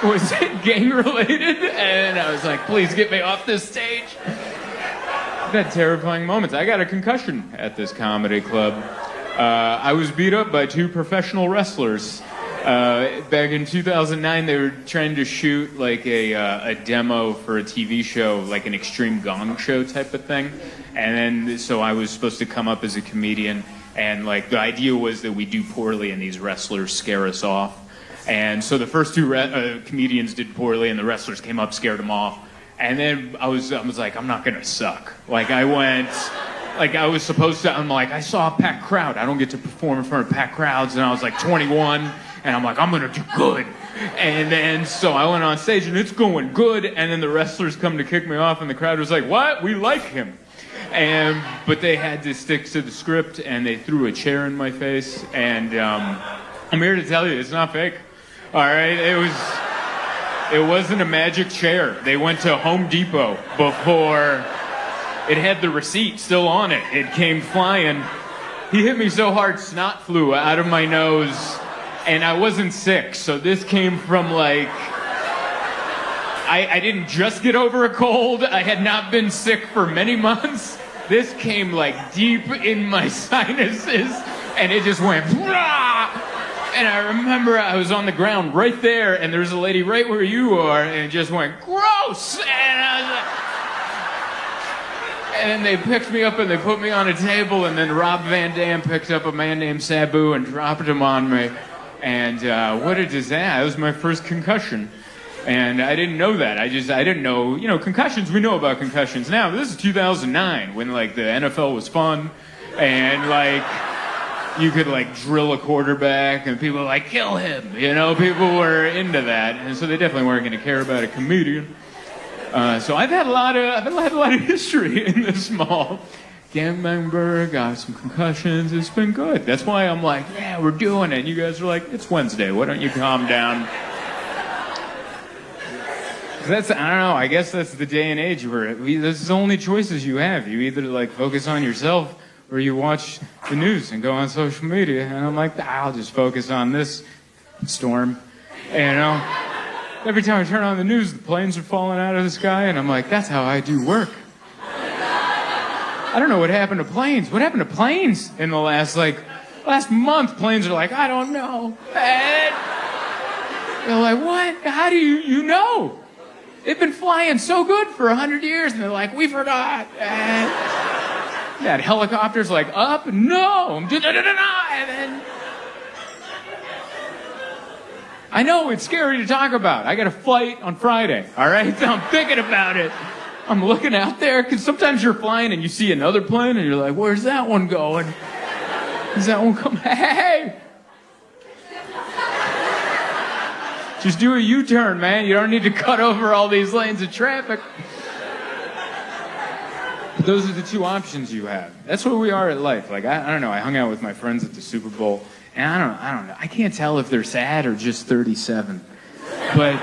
was it gang related? And I was like, please get me off this stage. I've had terrifying moments. I got a concussion at this comedy club. I was beat up by two professional wrestlers. Back in 2009, they were trying to shoot like a demo for a TV show, like an Extreme Gong Show type of thing. And then, so I was supposed to come up as a comedian, and like the idea was that we do poorly and these wrestlers scare us off. And so the first two comedians did poorly, and the wrestlers came up, scared them off. And then I was like, I'm not gonna suck. Like I was supposed to. I'm like, I saw a packed crowd. I don't get to perform in front of packed crowds. And I was like 21, and I'm like, I'm gonna do good. And then so I went on stage, and it's going good. And then the wrestlers come to kick me off, and the crowd was like, what? We like him. But they had to stick to the script, and they threw a chair in my face. And I'm here to tell you, it's not fake. All right, it wasn't a magic chair. They went to Home Depot before. It had the receipt still on it. It came flying. He hit me so hard, snot flew out of my nose, and I wasn't sick. So this came from like, I didn't just get over a cold. I had not been sick for many months. This came like deep in my sinuses, and it just went, Rah! And I remember I was on the ground right there, and there was a lady right where you are, and it just went, gross! And I was like, and then they picked me up and they put me on a table, and then Rob Van Dam picked up a man named Sabu and dropped him on me. And what a disaster. That was my first concussion. And I didn't know that. I didn't know, concussions, we know about concussions now. This is 2009 when like the NFL was fun, and like you could like drill a quarterback and people were like, kill him. People were into that. And so they definitely weren't going to care about a comedian. So I've had a lot of history in this small gangbang, got some concussions. It's been good. That's why I'm like, yeah, we're doing it. You guys are like, it's Wednesday. Why don't you calm down? I don't know. I guess that's the day and age where this is the only choices you have. You either like focus on yourself or you watch the news and go on social media. And I'm like, I'll just focus on this storm. Every time I turn on the news, the planes are falling out of the sky, and I'm like, that's how I do work. I don't know what happened to planes. What happened to planes in the last month? Planes are like, I don't know. And they're like, what? How do you know? They've been flying so good for 100 years, and they're like, we forgot. And that helicopter's like, up? No. And then I know it's scary to talk about. I got a flight on Friday, all right? So I'm thinking about it. I'm looking out there, because sometimes you're flying and you see another plane, and you're like, where's that one going? Does that one come? Hey! Just do a U-turn, man. You don't need to cut over all these lanes of traffic. But those are the two options you have. That's where we are at life. Like, I don't know. I hung out with my friends at the Super Bowl, and I don't know. I can't tell if they're sad or just 37. But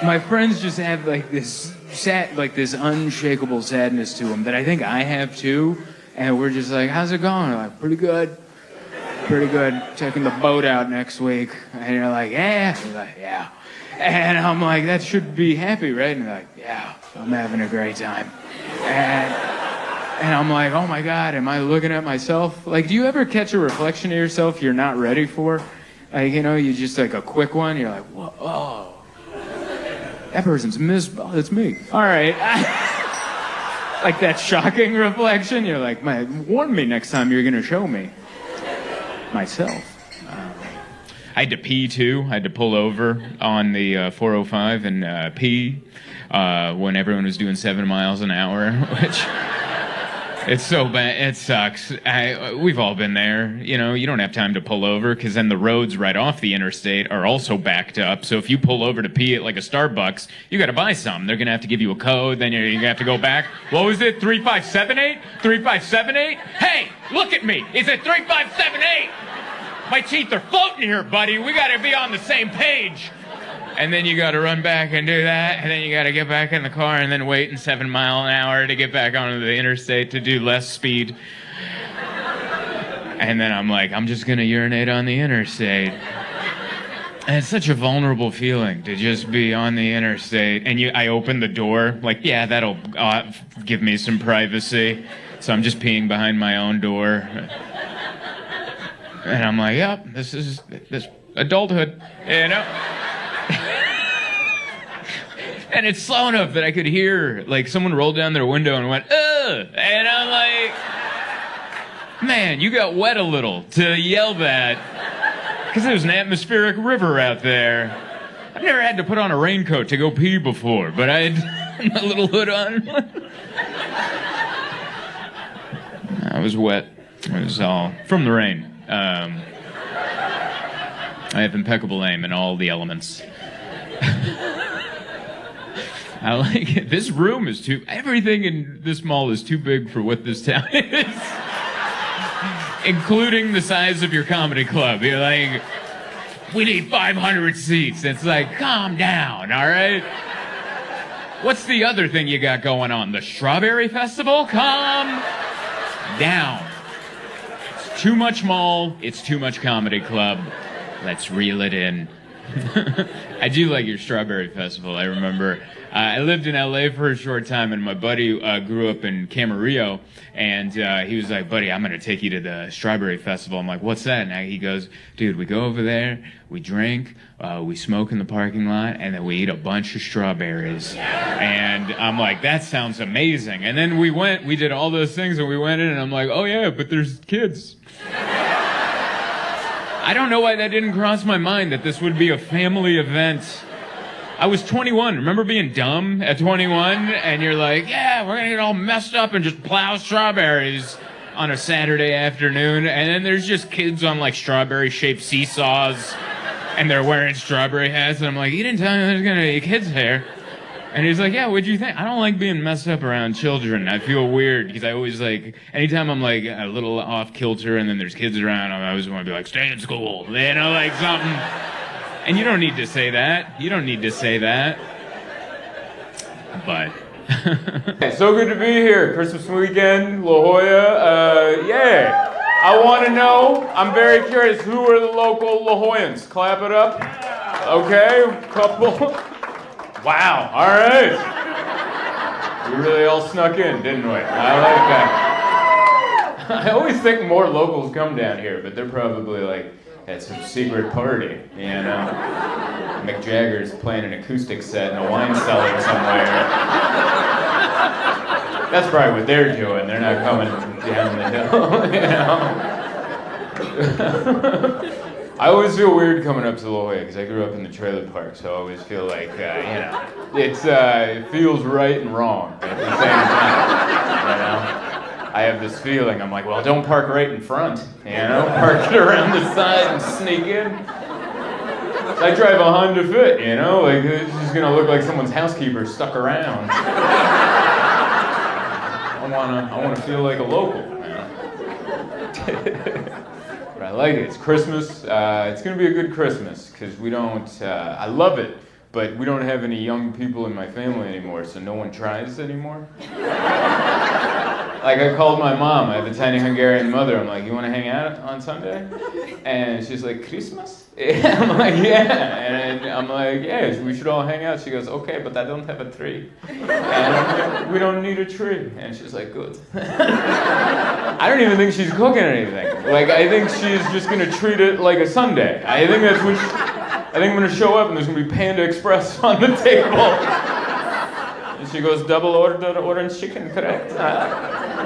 my friends just have like this unshakable sadness to them that I think I have too. And we're just like, how's it going? They're like, pretty good. Pretty good. Taking the boat out next week. And you're like, yeah. You're like, yeah. And I'm like, that should be happy, right? And they're like, yeah, I'm having a great time. And I'm like, oh my God, am I looking at myself? Like, do you ever catch a reflection of yourself you're not ready for? Like, you just like a quick one. You're like, whoa, oh, that person's miserable. Oh, that's me. All right. Like that shocking reflection. You're like, man, warn me next time you're going to show me myself. I had to pee too. I had to pull over on the 405 and pee when everyone was doing 7 miles an hour, which It's so bad. It sucks. We've all been there. You know, you don't have time to pull over because then the roads right off the interstate are also backed up. So if you pull over to pee at like a Starbucks, you got to buy some. They're going to have to give you a code. Then you're going to have to go back. What was it? 3578? 3578? Hey, look at me. Is it 3578? My teeth are floating here, buddy. We got to be on the same page. And then you got to run back and do that, and then you got to get back in the car and then wait in 7 mile an hour to get back onto the interstate to do less speed. And then I'm like, I'm just going to urinate on the interstate. And it's such a vulnerable feeling to just be on the interstate. And I open the door, like, yeah, that'll give me some privacy. So I'm just peeing behind my own door. And I'm like, yep, this adulthood, you know? And it's slow enough that I could hear, like, someone rolled down their window and went, ugh! And I'm like, man, you got wet a little to yell that. Because there's an atmospheric river out there. I've never had to put on a raincoat to go pee before, but I had my little hood on. I was wet. It was all from the rain. I have impeccable aim in all the elements. I like it. This room is everything in this mall is too big for what this town is. Including the size of your comedy club. You're like, we need 500 seats. It's like, calm down, all right? What's the other thing you got going on? The Strawberry Festival? Calm down. It's too much mall. It's too much comedy club. Let's reel it in. I do like your Strawberry Festival. I remember I lived in LA for a short time, and my buddy grew up in Camarillo, and he was like, buddy, I'm going to take you to the Strawberry Festival. I'm like, what's that? And he goes, dude, we go over there, we drink, we smoke in the parking lot, and then we eat a bunch of strawberries. And I'm like, that sounds amazing. And then we did all those things, and we went in, and I'm like, oh yeah, but there's kids. I don't know why that didn't cross my mind, that this would be a family event. I was 21. Remember being dumb at 21? And you're like, yeah, we're going to get all messed up and just plow strawberries on a Saturday afternoon. And then there's just kids on like strawberry-shaped seesaws, and they're wearing strawberry hats. And I'm like, you didn't tell me there's going to be kids here. And he's like, yeah, what'd you think? I don't like being messed up around children. I feel weird because I always like, anytime I'm like a little off kilter and then there's kids around, I always want to be like, stay in school, you know, like something. And you don't need to say that. You don't need to say that. But. So good to be here. Christmas weekend, La Jolla. Yeah. I want to know, I'm very curious, who are the local La Jollans? Clap it up. Okay, couple. Wow, all right. We really all snuck in, didn't we? I like that. I always think more locals come down here, but they're probably like at some secret party, you know? Mick Jagger's playing an acoustic set in a wine cellar somewhere. That's probably what they're doing. They're not coming down the hill, you know? I always feel weird coming up to La Jolla because I grew up in the trailer park, so I always feel like, it feels right and wrong at the same time, you know? I have this feeling, I'm like, well, don't park right in front, you know? Park it around the side and sneak in. I drive a Honda Fit, you know? Like, it's just gonna look like someone's housekeeper stuck around. I wanna feel like a local, man. But I like it. It's Christmas. It's going to be a good Christmas because we don't, I love it, but we don't have any young people in my family anymore, so no one tries anymore. Like, I called my mom. I have a tiny Hungarian mother. I'm like, you want to hang out on Sunday? And she's like, Christmas? I'm like, yeah. And I'm like, yeah, we should all hang out. She goes, okay, but I don't have a tree. And I'm like, we don't need a tree. And she's like, good. I don't even think she's cooking anything. Like, I think she's just going to treat it like a Sunday. I think that's what I think I'm going to show up and there's going to be Panda Express on the table. And she goes, double order orange chicken, correct?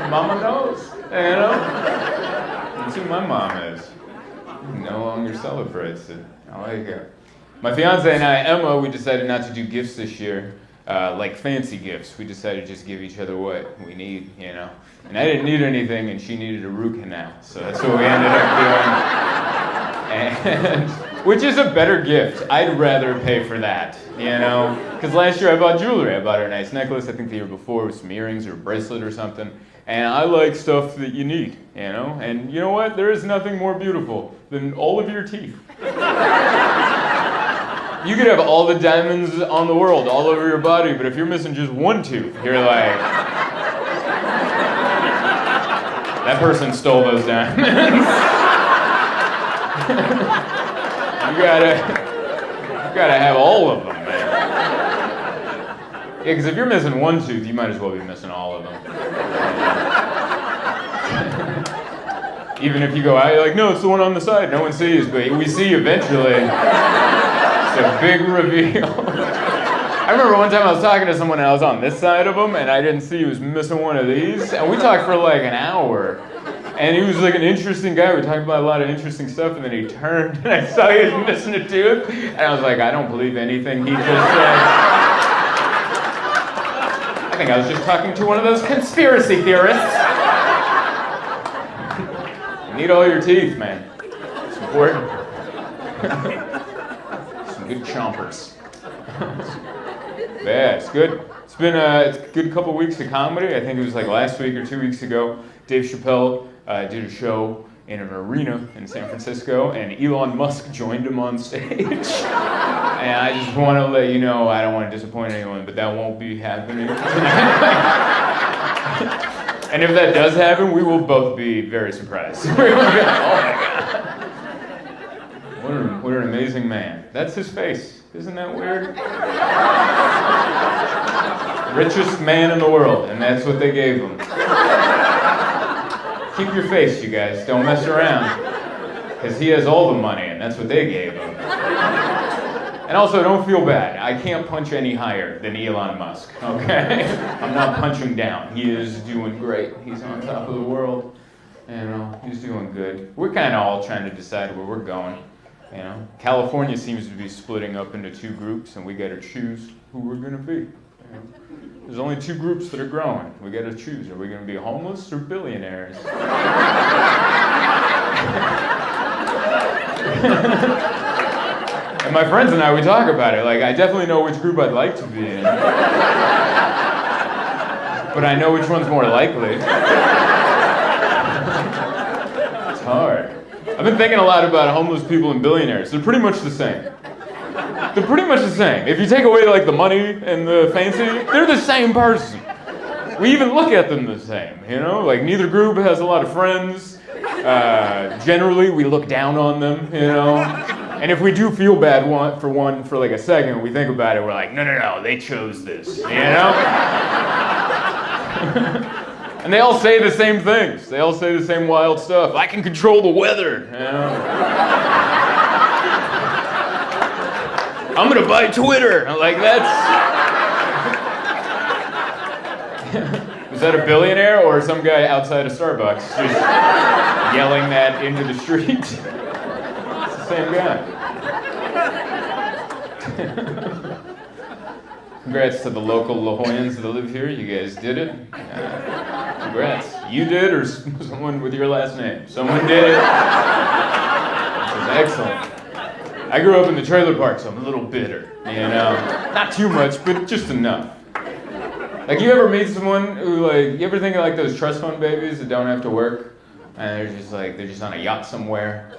Mama knows, you know? That's who my mom is. No longer celebrates it. I like it. My fiance and I, Emma, we decided not to do gifts this year like fancy gifts. We decided to just give each other what we need, you know. And I didn't need anything, and she needed a root canal, so that's what we ended up doing. And which is a better gift. I'd rather pay for that, you know. Because last year I bought jewelry. I bought her a nice necklace. I think the year before it was some earrings or a bracelet or something. And I like stuff that you need, you know. And you know what? There is nothing more beautiful than all of your teeth. You could have all the diamonds on the world all over your body, but if you're missing just one tooth, you're like, that person stole those diamonds. you gotta have all of them, man. Yeah, because if you're missing one tooth, you might as well be missing all of them. Even if you go out, you're like, no, it's the one on the side, no one sees, but we see eventually. It's a big reveal. I remember one time I was talking to someone and I was on this side of him and I didn't see he was missing one of these. And we talked for like an hour. And he was like an interesting guy. We talked about a lot of interesting stuff and then he turned and I saw he was missing a tooth. And I was like, I don't believe anything he just said. I think I was just talking to one of those conspiracy theorists. You need all your teeth, man. It's important. Good chompers. Yeah, it's good. It's been it's a good couple weeks of comedy. I think it was like last week or 2 weeks ago. Dave Chappelle did a show in an arena in San Francisco, and Elon Musk joined him on stage. And I just want to let you know, I don't want to disappoint anyone, but that won't be happening tonight. And if that does happen, we will both be very surprised. Oh my God. What an amazing man. That's his face. Isn't that weird? Richest man in the world, and that's what they gave him. Keep your face, you guys. Don't mess around. Because he has all the money, and that's what they gave him. And also, don't feel bad. I can't punch any higher than Elon Musk, okay? I'm not punching down. He is doing great. He's on top of the world. You know, he's doing good. We're kind of all trying to decide where we're going. You know, California seems to be splitting up into two groups, and we got to choose who we're going to be. You know? There's only two groups that are growing. We got to choose. Are we going to be homeless or billionaires? And my friends and I, we talk about it. Like, I definitely know which group I'd like to be in. But I know which one's more likely. It's hard. I've been thinking a lot about homeless people and billionaires. They're pretty much the same. They're pretty much the same. If you take away like the money and the fancy, they're the same person. We even look at them the same, you know? Like neither group has a lot of friends. Generally, we look down on them, you know? And if we do feel bad for like a second, we think about it, we're like, no, they chose this, you know? And they all say the same things. They all say the same wild stuff. I can control the weather. You know? I'm gonna buy Twitter. Like that's. Is that a billionaire or some guy outside of Starbucks just yelling that into the street? It's the same guy. Congrats to the local La Jollans that live here. You guys did it. Congrats. You did, or someone with your last name? Someone did it. It was excellent. I grew up in the trailer park, so I'm a little bitter, you know? Not too much, but just enough. Like, you ever meet someone who, like, you ever think of, like, those trust fund babies that don't have to work? And they're just on a yacht somewhere,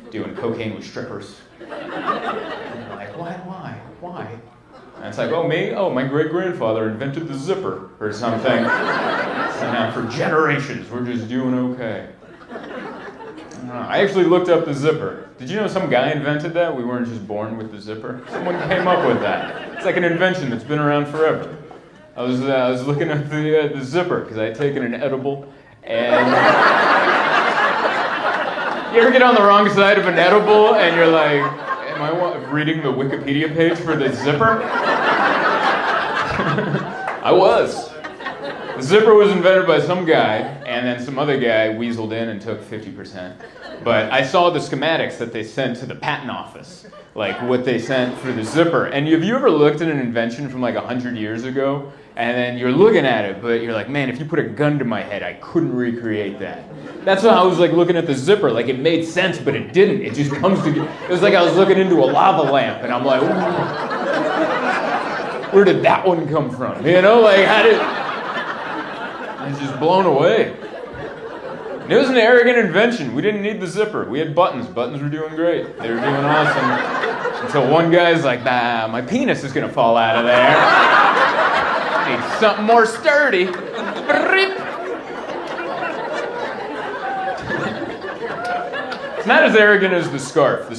doing cocaine with strippers. And you're like, why? And it's like, oh, me? Oh, my great-grandfather invented the zipper or something. So now for generations, we're just doing okay. I actually looked up the zipper. Did you know some guy invented that? We weren't just born with the zipper. Someone came up with that. It's like an invention that's been around forever. I was looking at the zipper because I had taken an edible, and you ever get on the wrong side of an edible and you're like, am I reading the Wikipedia page for the zipper? I was. The zipper was invented by some guy, and then some other guy weaseled in and took 50%. But I saw the schematics that they sent to the patent office, like what they sent for the zipper. And have you ever looked at an invention from like 100 years ago, and then you're looking at it, but you're like, man, if you put a gun to my head, I couldn't recreate that. That's how I was like looking at the zipper. Like it made sense, but it didn't. It just comes together. It was like I was looking into a lava lamp, and I'm like, where did that one come from? You know, like how did? I was just blown away. It was an arrogant invention. We didn't need the zipper. We had buttons. Buttons were doing great. They were doing awesome. Until one guy's like, nah, my penis is going to fall out of there. I need something more sturdy. It's not as arrogant as the scarf. The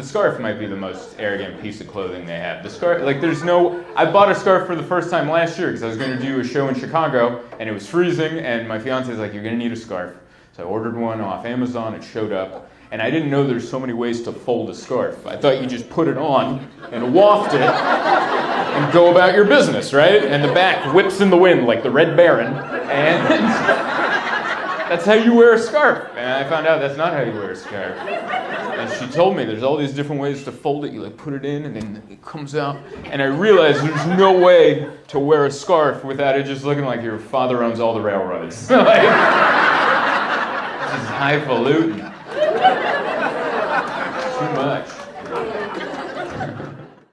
scarf might be the most arrogant piece of clothing they have. The scarf, like there's no, I bought a scarf for the first time last year because I was going to do a show in Chicago and it was freezing and my fiance's like, you're going to need a scarf. So I ordered one off Amazon, it showed up, and I didn't know there's so many ways to fold a scarf. I thought you just put it on and waft it and go about your business, right? And the back whips in the wind like the Red Baron, and that's how you wear a scarf. And I found out that's not how you wear a scarf. And she told me there's all these different ways to fold it. You like put it in and then it comes out. And I realized there's no way to wear a scarf without it just looking like your father owns all the railroads. Like, highfalutin. Too much.